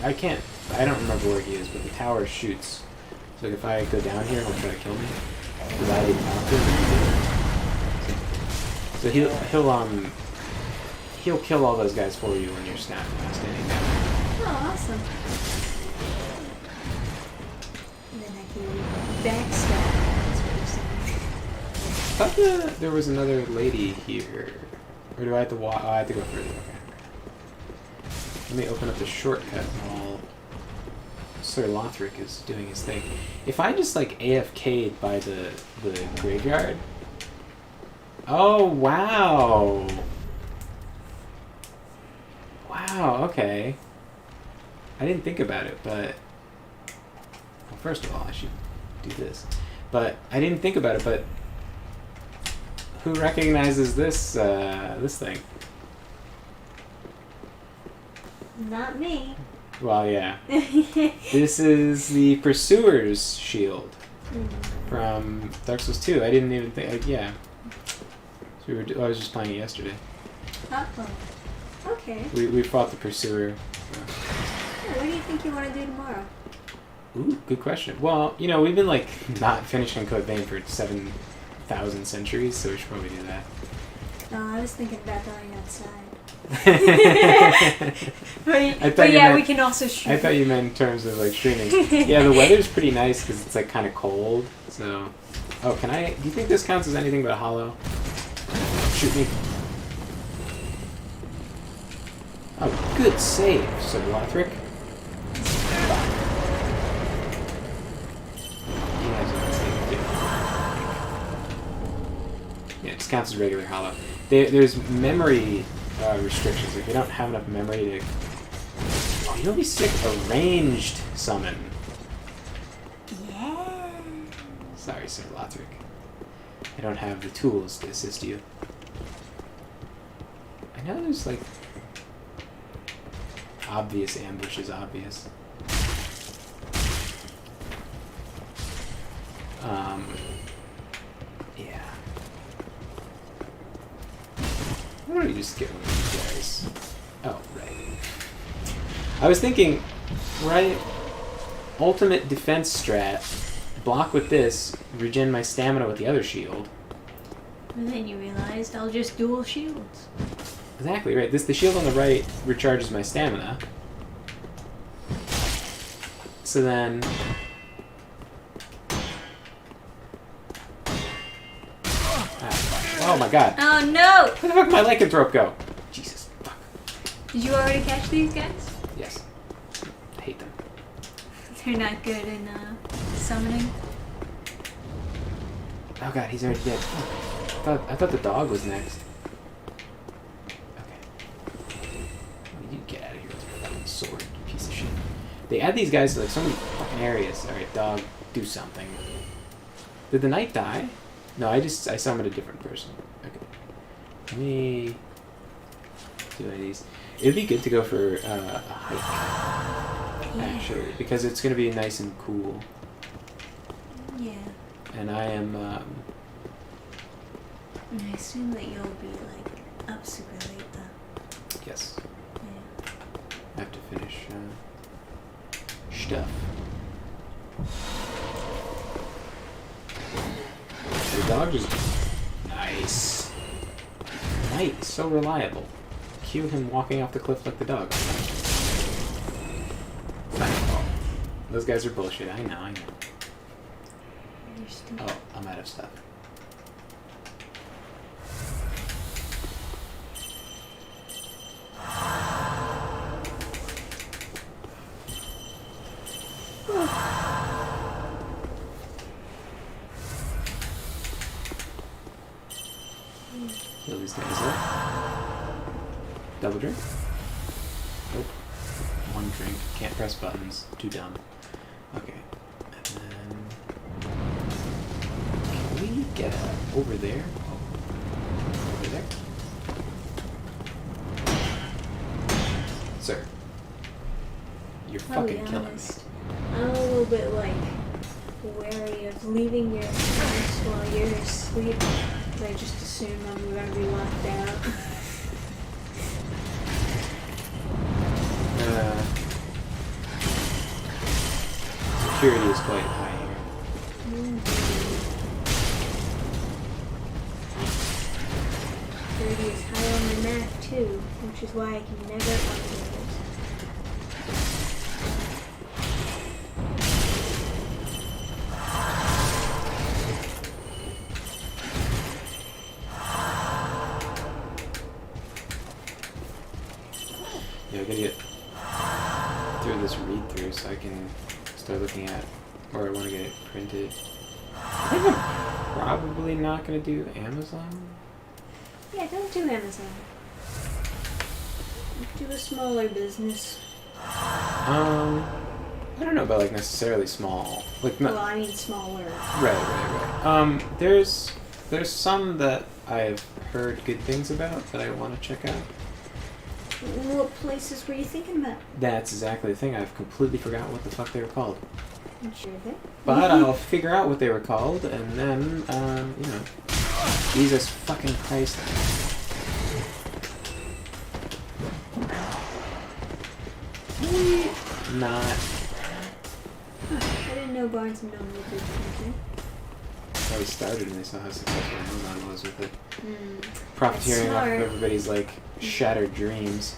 I don't remember where he is, but the tower shoots. So if I go down here, he'll try to kill me. Because I didn't talk to him. So he'll kill all those guys for you when you're standing down.
Oh, awesome. And then I can backstab. That's what you're saying.
I thought there was another lady here. Or do I have to walk? Oh, I have to go further. Okay. Let me open up the shortcut while Sir Lothric is doing his thing. If I just like AFK'd by the graveyard. Oh, wow. Wow, okay. I didn't think about it, but... Well, first of all, I should do this. But I didn't think about it, but... Who recognizes this, this thing?
Not me.
Well, yeah. This is the Pursuer's Shield from Dark Souls 2. I didn't even think... yeah. So I was just playing it yesterday.
Uh-oh. Okay.
We fought the Pursuer.
What do you think you want to do tomorrow?
Ooh, good question. Well, you know, we've been like not finishing Code Vein for 7,000 centuries, so we should probably do that.
I was thinking about going outside.
I
But yeah, we can also stream.
I thought you meant in terms of like streaming. Yeah, the weather's pretty nice because it's like kind of cold. So, oh, can I? Do you think this counts as anything but a hollow? Shoot me! Oh, good save, Sir Lothric. Yeah, it just counts as regular hollow. There's memory restrictions. If you don't have enough memory to... Oh, you'll be sick. A ranged summon.
Yeah.
Sorry, Sir Lothric. I don't have the tools to assist you. I know there's like... obvious ambushes, obvious. Yeah. Why don't we just get one of these guys? Oh, right. I was thinking, right, ultimate defense strat, block with this, regen my stamina with the other shield.
And then you realized I'll just dual shields.
Exactly, right. The shield on the right recharges my stamina. So then... Oh my god.
Oh no!
Where the fuck did my lycanthrope go? Jesus, fuck.
Did you already catch these guys?
Yes. I hate them.
They're not good in summoning.
Oh god, he's already dead. I thought the dog was next. Okay. You get out of here with your fucking sword, you piece of shit. They add these guys to like so many fucking areas. Alright, dog, do something. Did the knight die? No, I summoned a different person. Okay. Let me do one of these. It'd be good to go for a hike, actually, because it's going to be nice and cool.
Yeah.
And I am...
And I assume that you'll be, like, up super late, though.
Yes.
Yeah.
I have to finish stuff. The dog just... Nice. Knight, so reliable. Cue him walking off the cliff like the dog. Nightfall. Those guys are bullshit. I know.
You're stupid.
Oh, I'm out of stuff. Heal these guys up. Double drink? Nope. One drink. Can't press buttons. Too dumb. Okay. And then... Can we get over there? Over there? Sir. You're fucking killing me.
I'm a little bit, like, wary of leaving your house while you're asleep. I just assume I'm going to be locked out.
Security is quite high here.
Security is high on the map too, which is why I can never upgrade it.
Yeah, I gotta get through this read-through so I can start looking at where I want to get it printed. I think I'm probably not gonna do Amazon.
Yeah, don't do Amazon. Do a smaller business.
I don't know about like necessarily small. Like not.
Well, I mean smaller.
Right. There's some that I've heard good things about that I want to check out.
What places were you thinking about?
That's exactly the thing. I've completely forgotten what the fuck they were called.
I'm sure of it.
But I'll figure out what they were called, and then, you know, Jesus fucking Christ. Can we not.
I didn't know Barnes and Noble did printing.
How we started and they saw how successful Amazon was with it.
Mm.
Profiteering off of
smart.
everybody's like shattered dreams.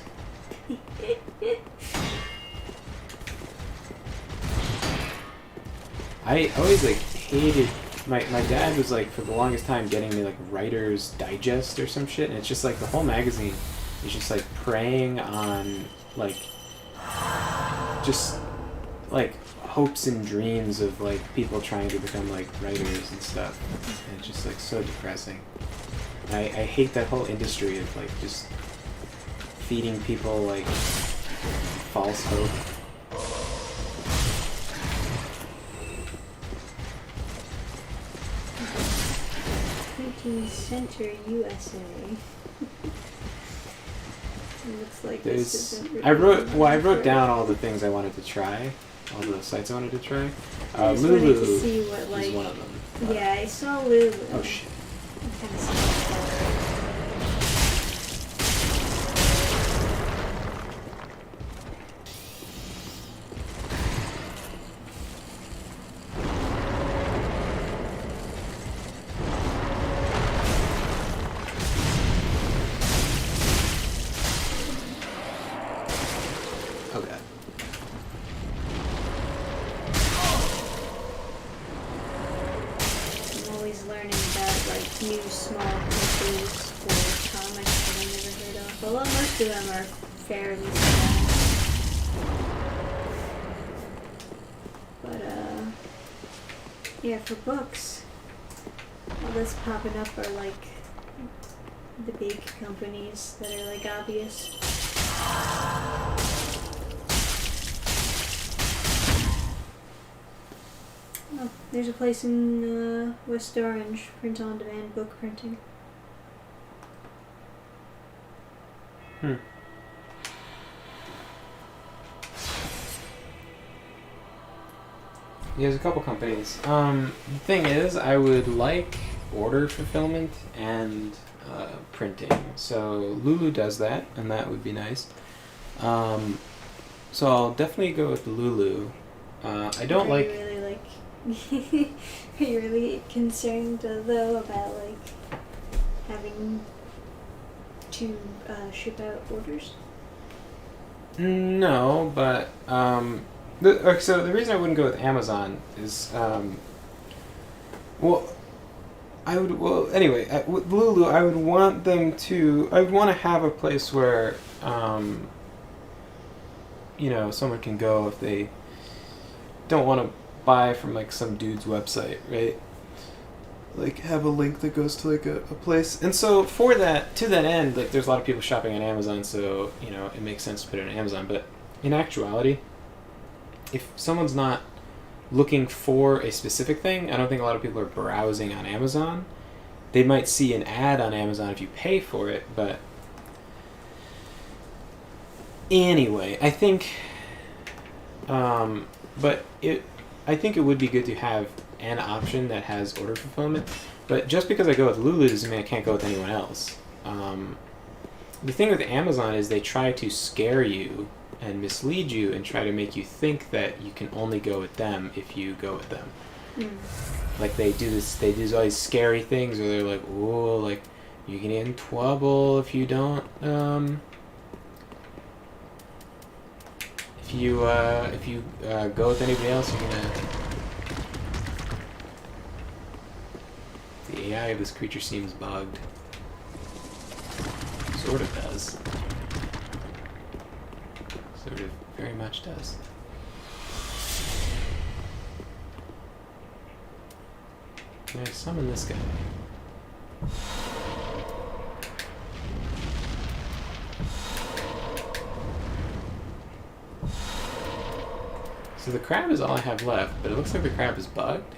I always like hated my dad was like for the longest time getting me like Writer's Digest or some shit, and it's just like the whole magazine is just like preying on like just like hopes and dreams of like people trying to become like writers and stuff. And it's just like so depressing. I hate that whole industry of like just feeding people like false hope.
19th Century USA. It looks like this
There's
isn't really
I wrote
for-
down all the things I wanted to try, all the sites I wanted to try.
I just wanted
Lulu
to see what,
is
like,
one of them.
yeah, I saw Lulu.
Oh shit.
I kinda saw that.
Oh god.
I'm always learning about like new small countries for comics that I never heard of. Although most of them are fairly small. But yeah, for books, all that's popping up are like the big companies that are like obvious. Oh, there's a place in West Orange, print-on-demand book printing.
Hmm. Yeah, there's a couple companies. The thing is, I would like order fulfillment and printing. So Lulu does that, and that would be nice. So I'll definitely go with Lulu. I don't
Are
like.
you really like? Are you really concerned though about like having to ship out orders?
No, but so the reason I wouldn't go with Amazon is anyway with Lulu I would want to have a place where someone can go if they don't want to buy from like some dude's website, right? Like have a link that goes to like a place. And so to that end, like there's a lot of people shopping on Amazon, so it makes sense to put it on Amazon. But in actuality, if someone's not looking for a specific thing, I don't think a lot of people are browsing on Amazon. They might see an ad on Amazon if you pay for it, but anyway, I think I think it would be good to have an option that has order fulfillment, but just because I go with Lulu doesn't mean I can't go with anyone else. The thing with Amazon is they try to scare you and mislead you and try to make you think that you can only go with them if you go with them. Like they do all these scary things where they're like, oh, like you can get in trouble if you don't if you go with anybody else, you're gonna. The AI of this creature seems bugged. Sort of does. Sort of very much does. Can I summon this guy? So the crab is all I have left, but it looks like the crab is bugged.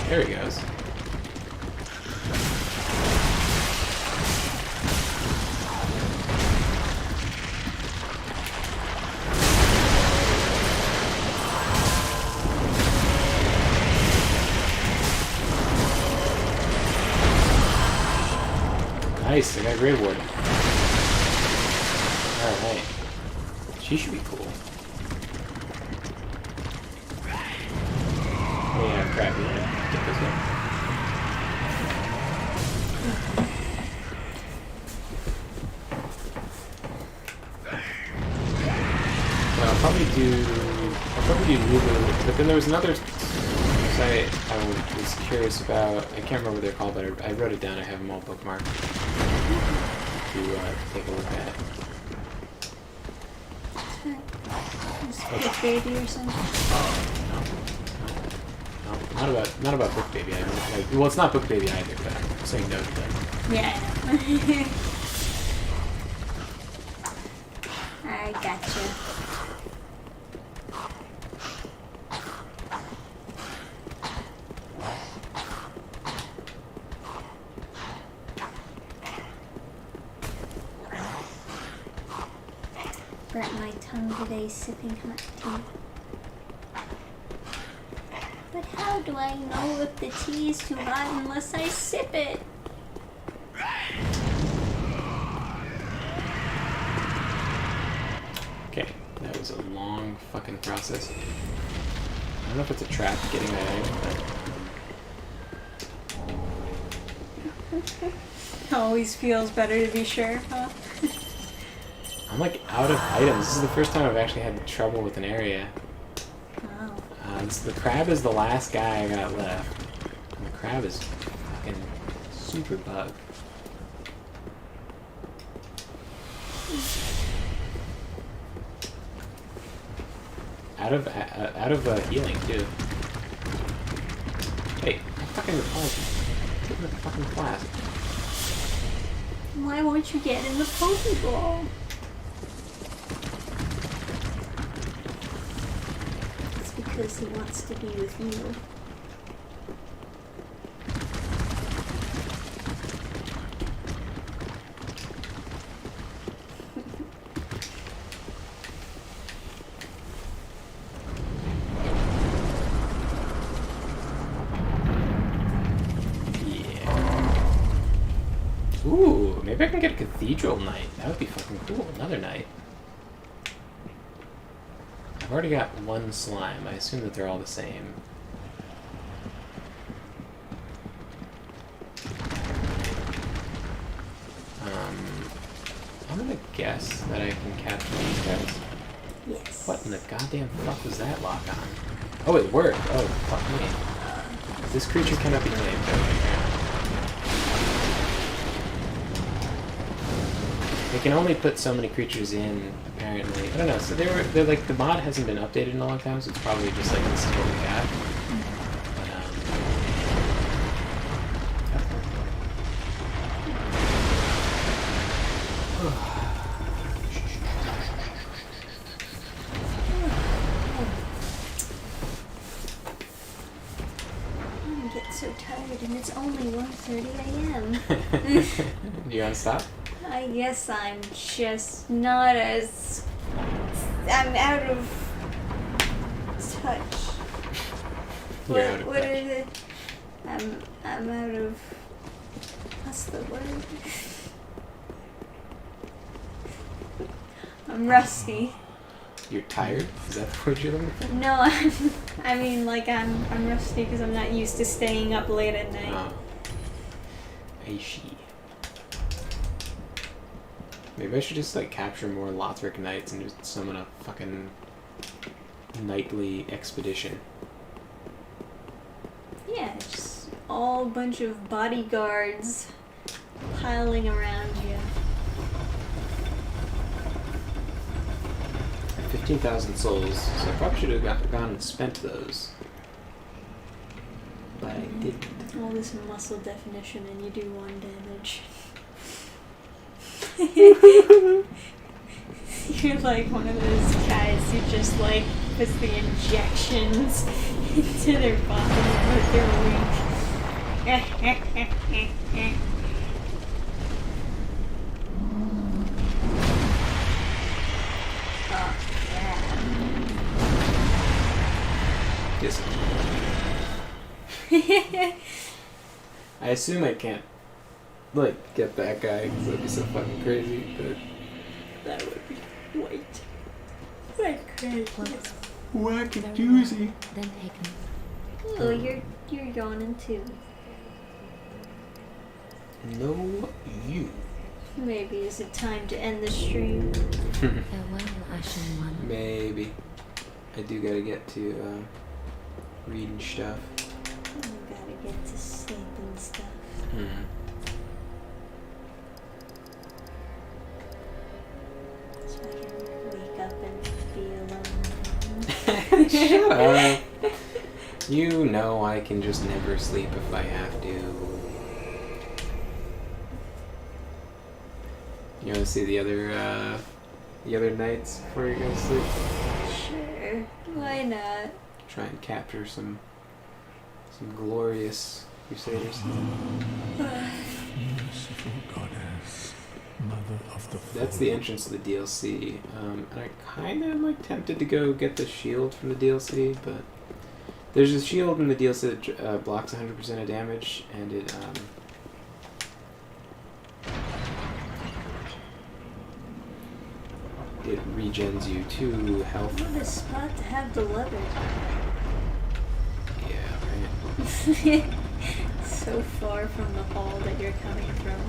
There he goes. Nice, I got a Grave Warden. Alright. She should be cool. Oh yeah, crap, yeah. Get this one. Well, I'll probably do Lulu, but then there was another site I was curious about. I can't remember what they're called, but I wrote it down. I have them all bookmarked to take a look at.
Book Baby or something?
No, not about Book Baby. Well, it's not Book Baby either, but I'm saying no to that.
Yeah, I know. I gotcha. Burnt my tongue today sipping hot tea. But how do I know if the tea is too hot unless I sip it?
Okay, that was a long fucking process. I don't know if it's a trap getting that in, but...
Always feels better to be sure, huh?
I'm like out of items. This is the first time I've actually had trouble with an area.
Wow.
The crab is the last guy I got left. And the crab is fucking super bugged. Out of healing too. Hey, fucking get in the fucking flask.
Why won't you get in the Pokeball? It's because he wants to be with you.
Ooh, maybe I can get a cathedral knight. That would be fucking cool. Another knight. I've already got one slime. I assume that they're all the same. I'm gonna guess that I can capture these guys.
Yes.
What in the goddamn fuck was that lock on? Oh, it worked. Oh, fuck me. This creature cannot be named. They can only put so many creatures in, apparently. I don't know. So they're like, the mod hasn't been updated in a long time, so it's probably just like, this is what we got.
I get so tired and it's only 1:30 a.m.
Do you want to stop?
I guess I'm just not as... I'm out of touch.
You're out of
what
touch.
is it? I'm out of... What's the word? I'm rusty.
You're tired? Is that the word you're looking for?
No, I mean like I'm rusty because I'm not used to staying up late at night.
Oh. I see. Maybe I should just like capture more Lothric Knights and just summon a fucking nightly expedition.
Yeah, just all bunch of bodyguards piling around you.
15,000 souls, so I probably should have gone and spent those. But I didn't.
All this muscle definition and you do 1 damage. You're like one of those guys who just like puts the injections into their body but they're weak. Oh,
Yes. I assume I can't like get that guy because that'd be so fucking crazy. But
That would be white. Like crazy.
Well,
wacky
very
doozy.
well. Then take me.
Oh, you're yawning too.
No, you.
Maybe is it time to end the stream?
Farewell, Ashen One.
Maybe. I do gotta get to reading stuff.
I gotta get to sleep and stuff. So I can wake up and be alone.
Shut up. You know I can just never sleep if I have to. You want to see the other nights before you go to sleep?
Sure, why not?
Try and capture some glorious Crusaders.
Merciful goddess, mother of the
That's the entrance to the DLC. And I kind of am like tempted to go get the shield from the DLC, but there's a shield in the DLC that blocks 100% of damage, and it regens you 2 health.
What a spot to have the lever.
Yeah, right.
So far from the hall that you're coming from.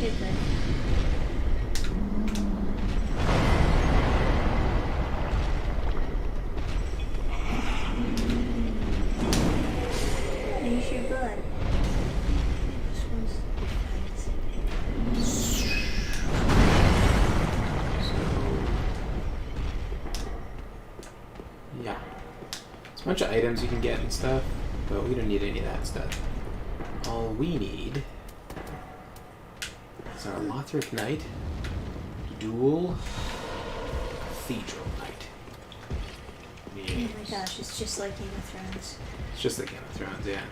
Hey, bud. Use your blood. This one's
Yeah. There's a bunch of items you can get and stuff, but we don't need any of that stuff. All we need is our Lothric Knight, Dual Cathedral Knight.
Oh my gosh, it's just like Game of Thrones.
It's just like Game of Thrones, yeah.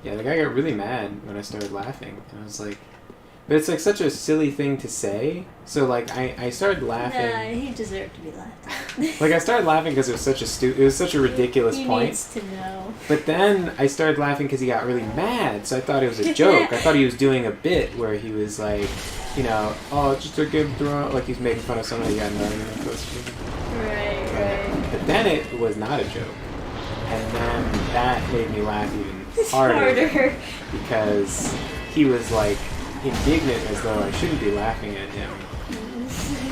Yeah, the guy got really mad when I started laughing. And I was like... But it's like such a silly thing to say. So like I started laughing...
Nah, he deserved to be laughed at.
Like I started laughing because it was such a it was such a ridiculous
he
point.
needs to know.
But then I started laughing because he got really mad. So I thought it was a joke. I thought he was doing a bit where he was like, you know, oh, it's just a Game of Thrones, like he's making fun of somebody who got an argument with.
Right.
But then it was not a joke. And then that made me laugh even harder. Because he was like indignant as though I shouldn't be laughing at him.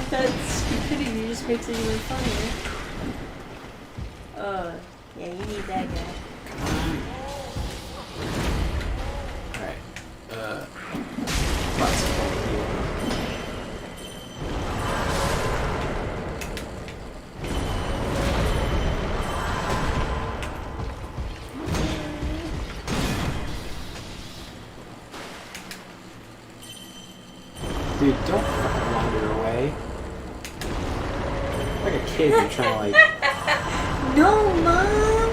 That stupidity just makes it even funnier. Yeah, you need that guy.
Alright. Plus. Dude, don't fucking wander away. Like a kid, you're trying to like...
No, Mom!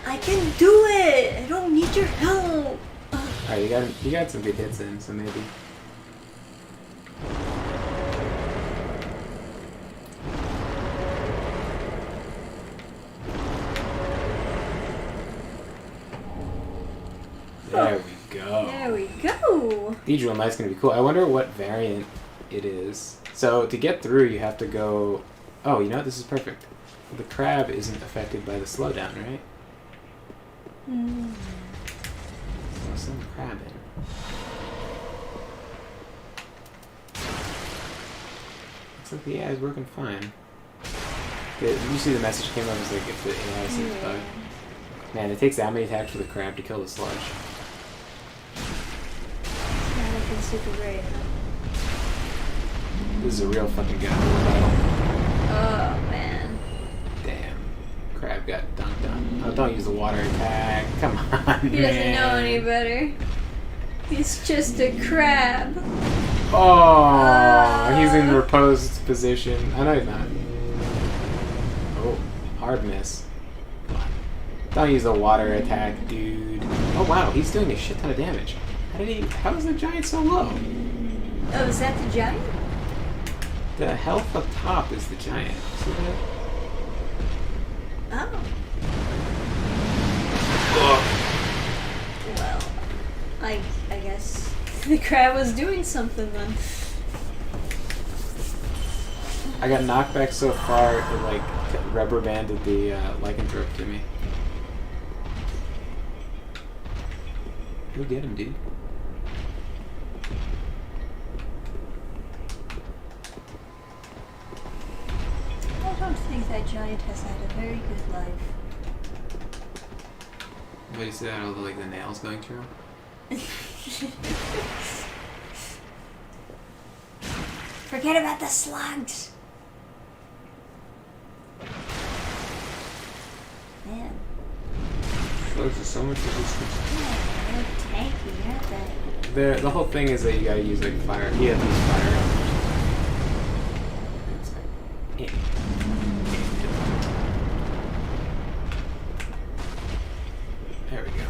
I can do it! I don't need your help!
Alright, you got some good hits in, so maybe. There we go.
There we go!
Cathedral Knight's gonna be cool. I wonder what variant it is. So to get through, you have to go... Oh, you know what? This is perfect. The crab isn't affected by the slowdown, right? So send the crab in. Looks like the AI is working fine. You see the message came up as like if the AI seems bugged. Man, it takes that many attacks for the crab to kill the sludge.
Not looking super great, huh?
This is a real fucking good battle.
Oh, man.
Damn. Crab got dunked on. Oh, don't use the water attack. Come on,
He doesn't know any better. He's just a crab.
Oh, he's in reposed position. I know he's not. Oh, hard miss. Come on. Don't use the water attack, dude. Oh wow, he's doing a shit ton of damage. How is the giant so low?
Oh, is that the giant?
The health up top is the giant. See that?
Oh. Well, I guess the crab was doing something then.
I got knocked back so far it like rubber banded the lycanthrope to me. Go get him, dude.
I don't think that giant has had a very good life.
What do you see that? All the like the nails going through him?
Forget about the slugs. Man,
Slugs are so much resistance.
yeah, they're tanky, aren't they?
The whole thing is that you gotta use like fire. He had to use fire. It's like, there we go.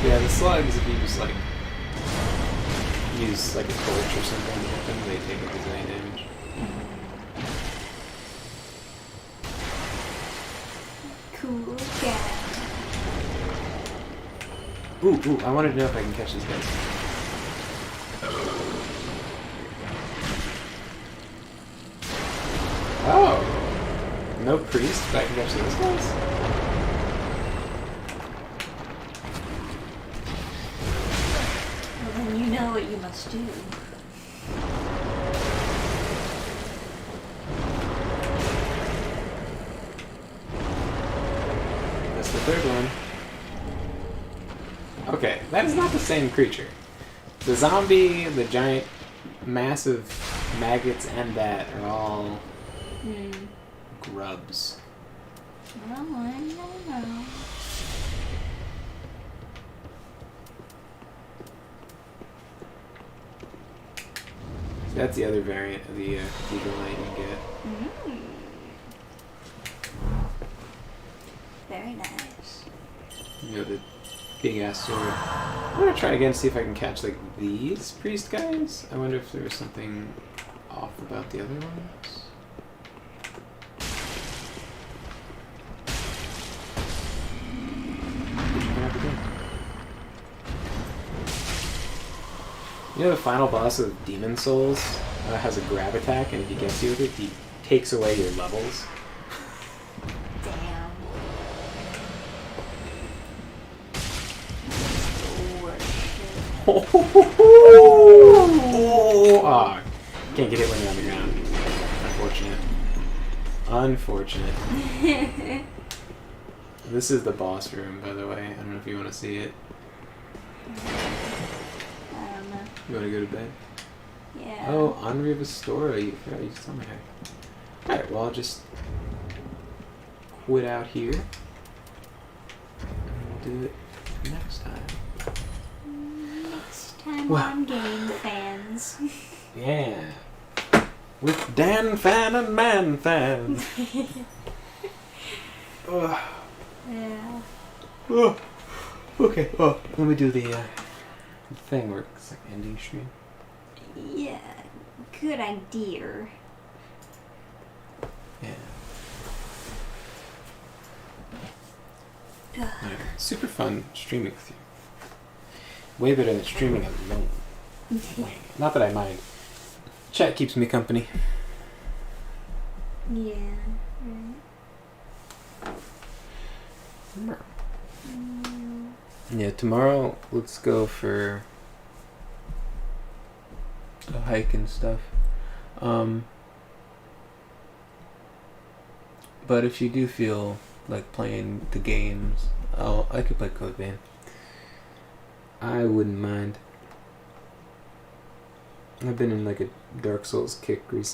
Yeah, the slugs, if you just like use like a torch or something to hit them, they take a bazillion damage.
Cool cat.
Ooh, I wanted to know if I can catch these guys. Oh! No priest, but I can catch these guys?
Well, then you know what you must do.
That's the third one. Okay, that is not the same creature. The zombie, the giant, massive maggots, and that are all grubs.
Well, I don't know.
That's the other variant of the Cathedral Knight you can get.
Very nice.
You know, the big ass sword. I'm gonna try again to see if I can catch like these priest guys. I wonder if there was something off about the other ones. You know the final boss of Demon Souls has a grab attack, and if he gets you with it, he takes away your levels.
Damn.
Oh, can't get it when you're on the ground. Unfortunate. This is the boss room, by the way. I don't know if you want to see it. You want to go to bed?
Yeah.
Oh, Henri of Astora. You forgot you told me. Alright, well, I'll just quit out here. And we'll do it next time.
Next time
Well.
on Game Fans.
Yeah. With Dannphan and Manphan.
Yeah.
Oh. Okay. Oh, let me do the thing where it's like ending stream.
Yeah. Good idea.
Yeah. Alright. Super fun streaming with you. Way better than streaming alone. Not that I mind. Chat keeps me company.
Yeah. Right.
Yeah, tomorrow let's go for a hike and stuff. But if you do feel like playing the games, I could play Code Vein. I wouldn't mind. I've been in like a Dark Souls kick recently.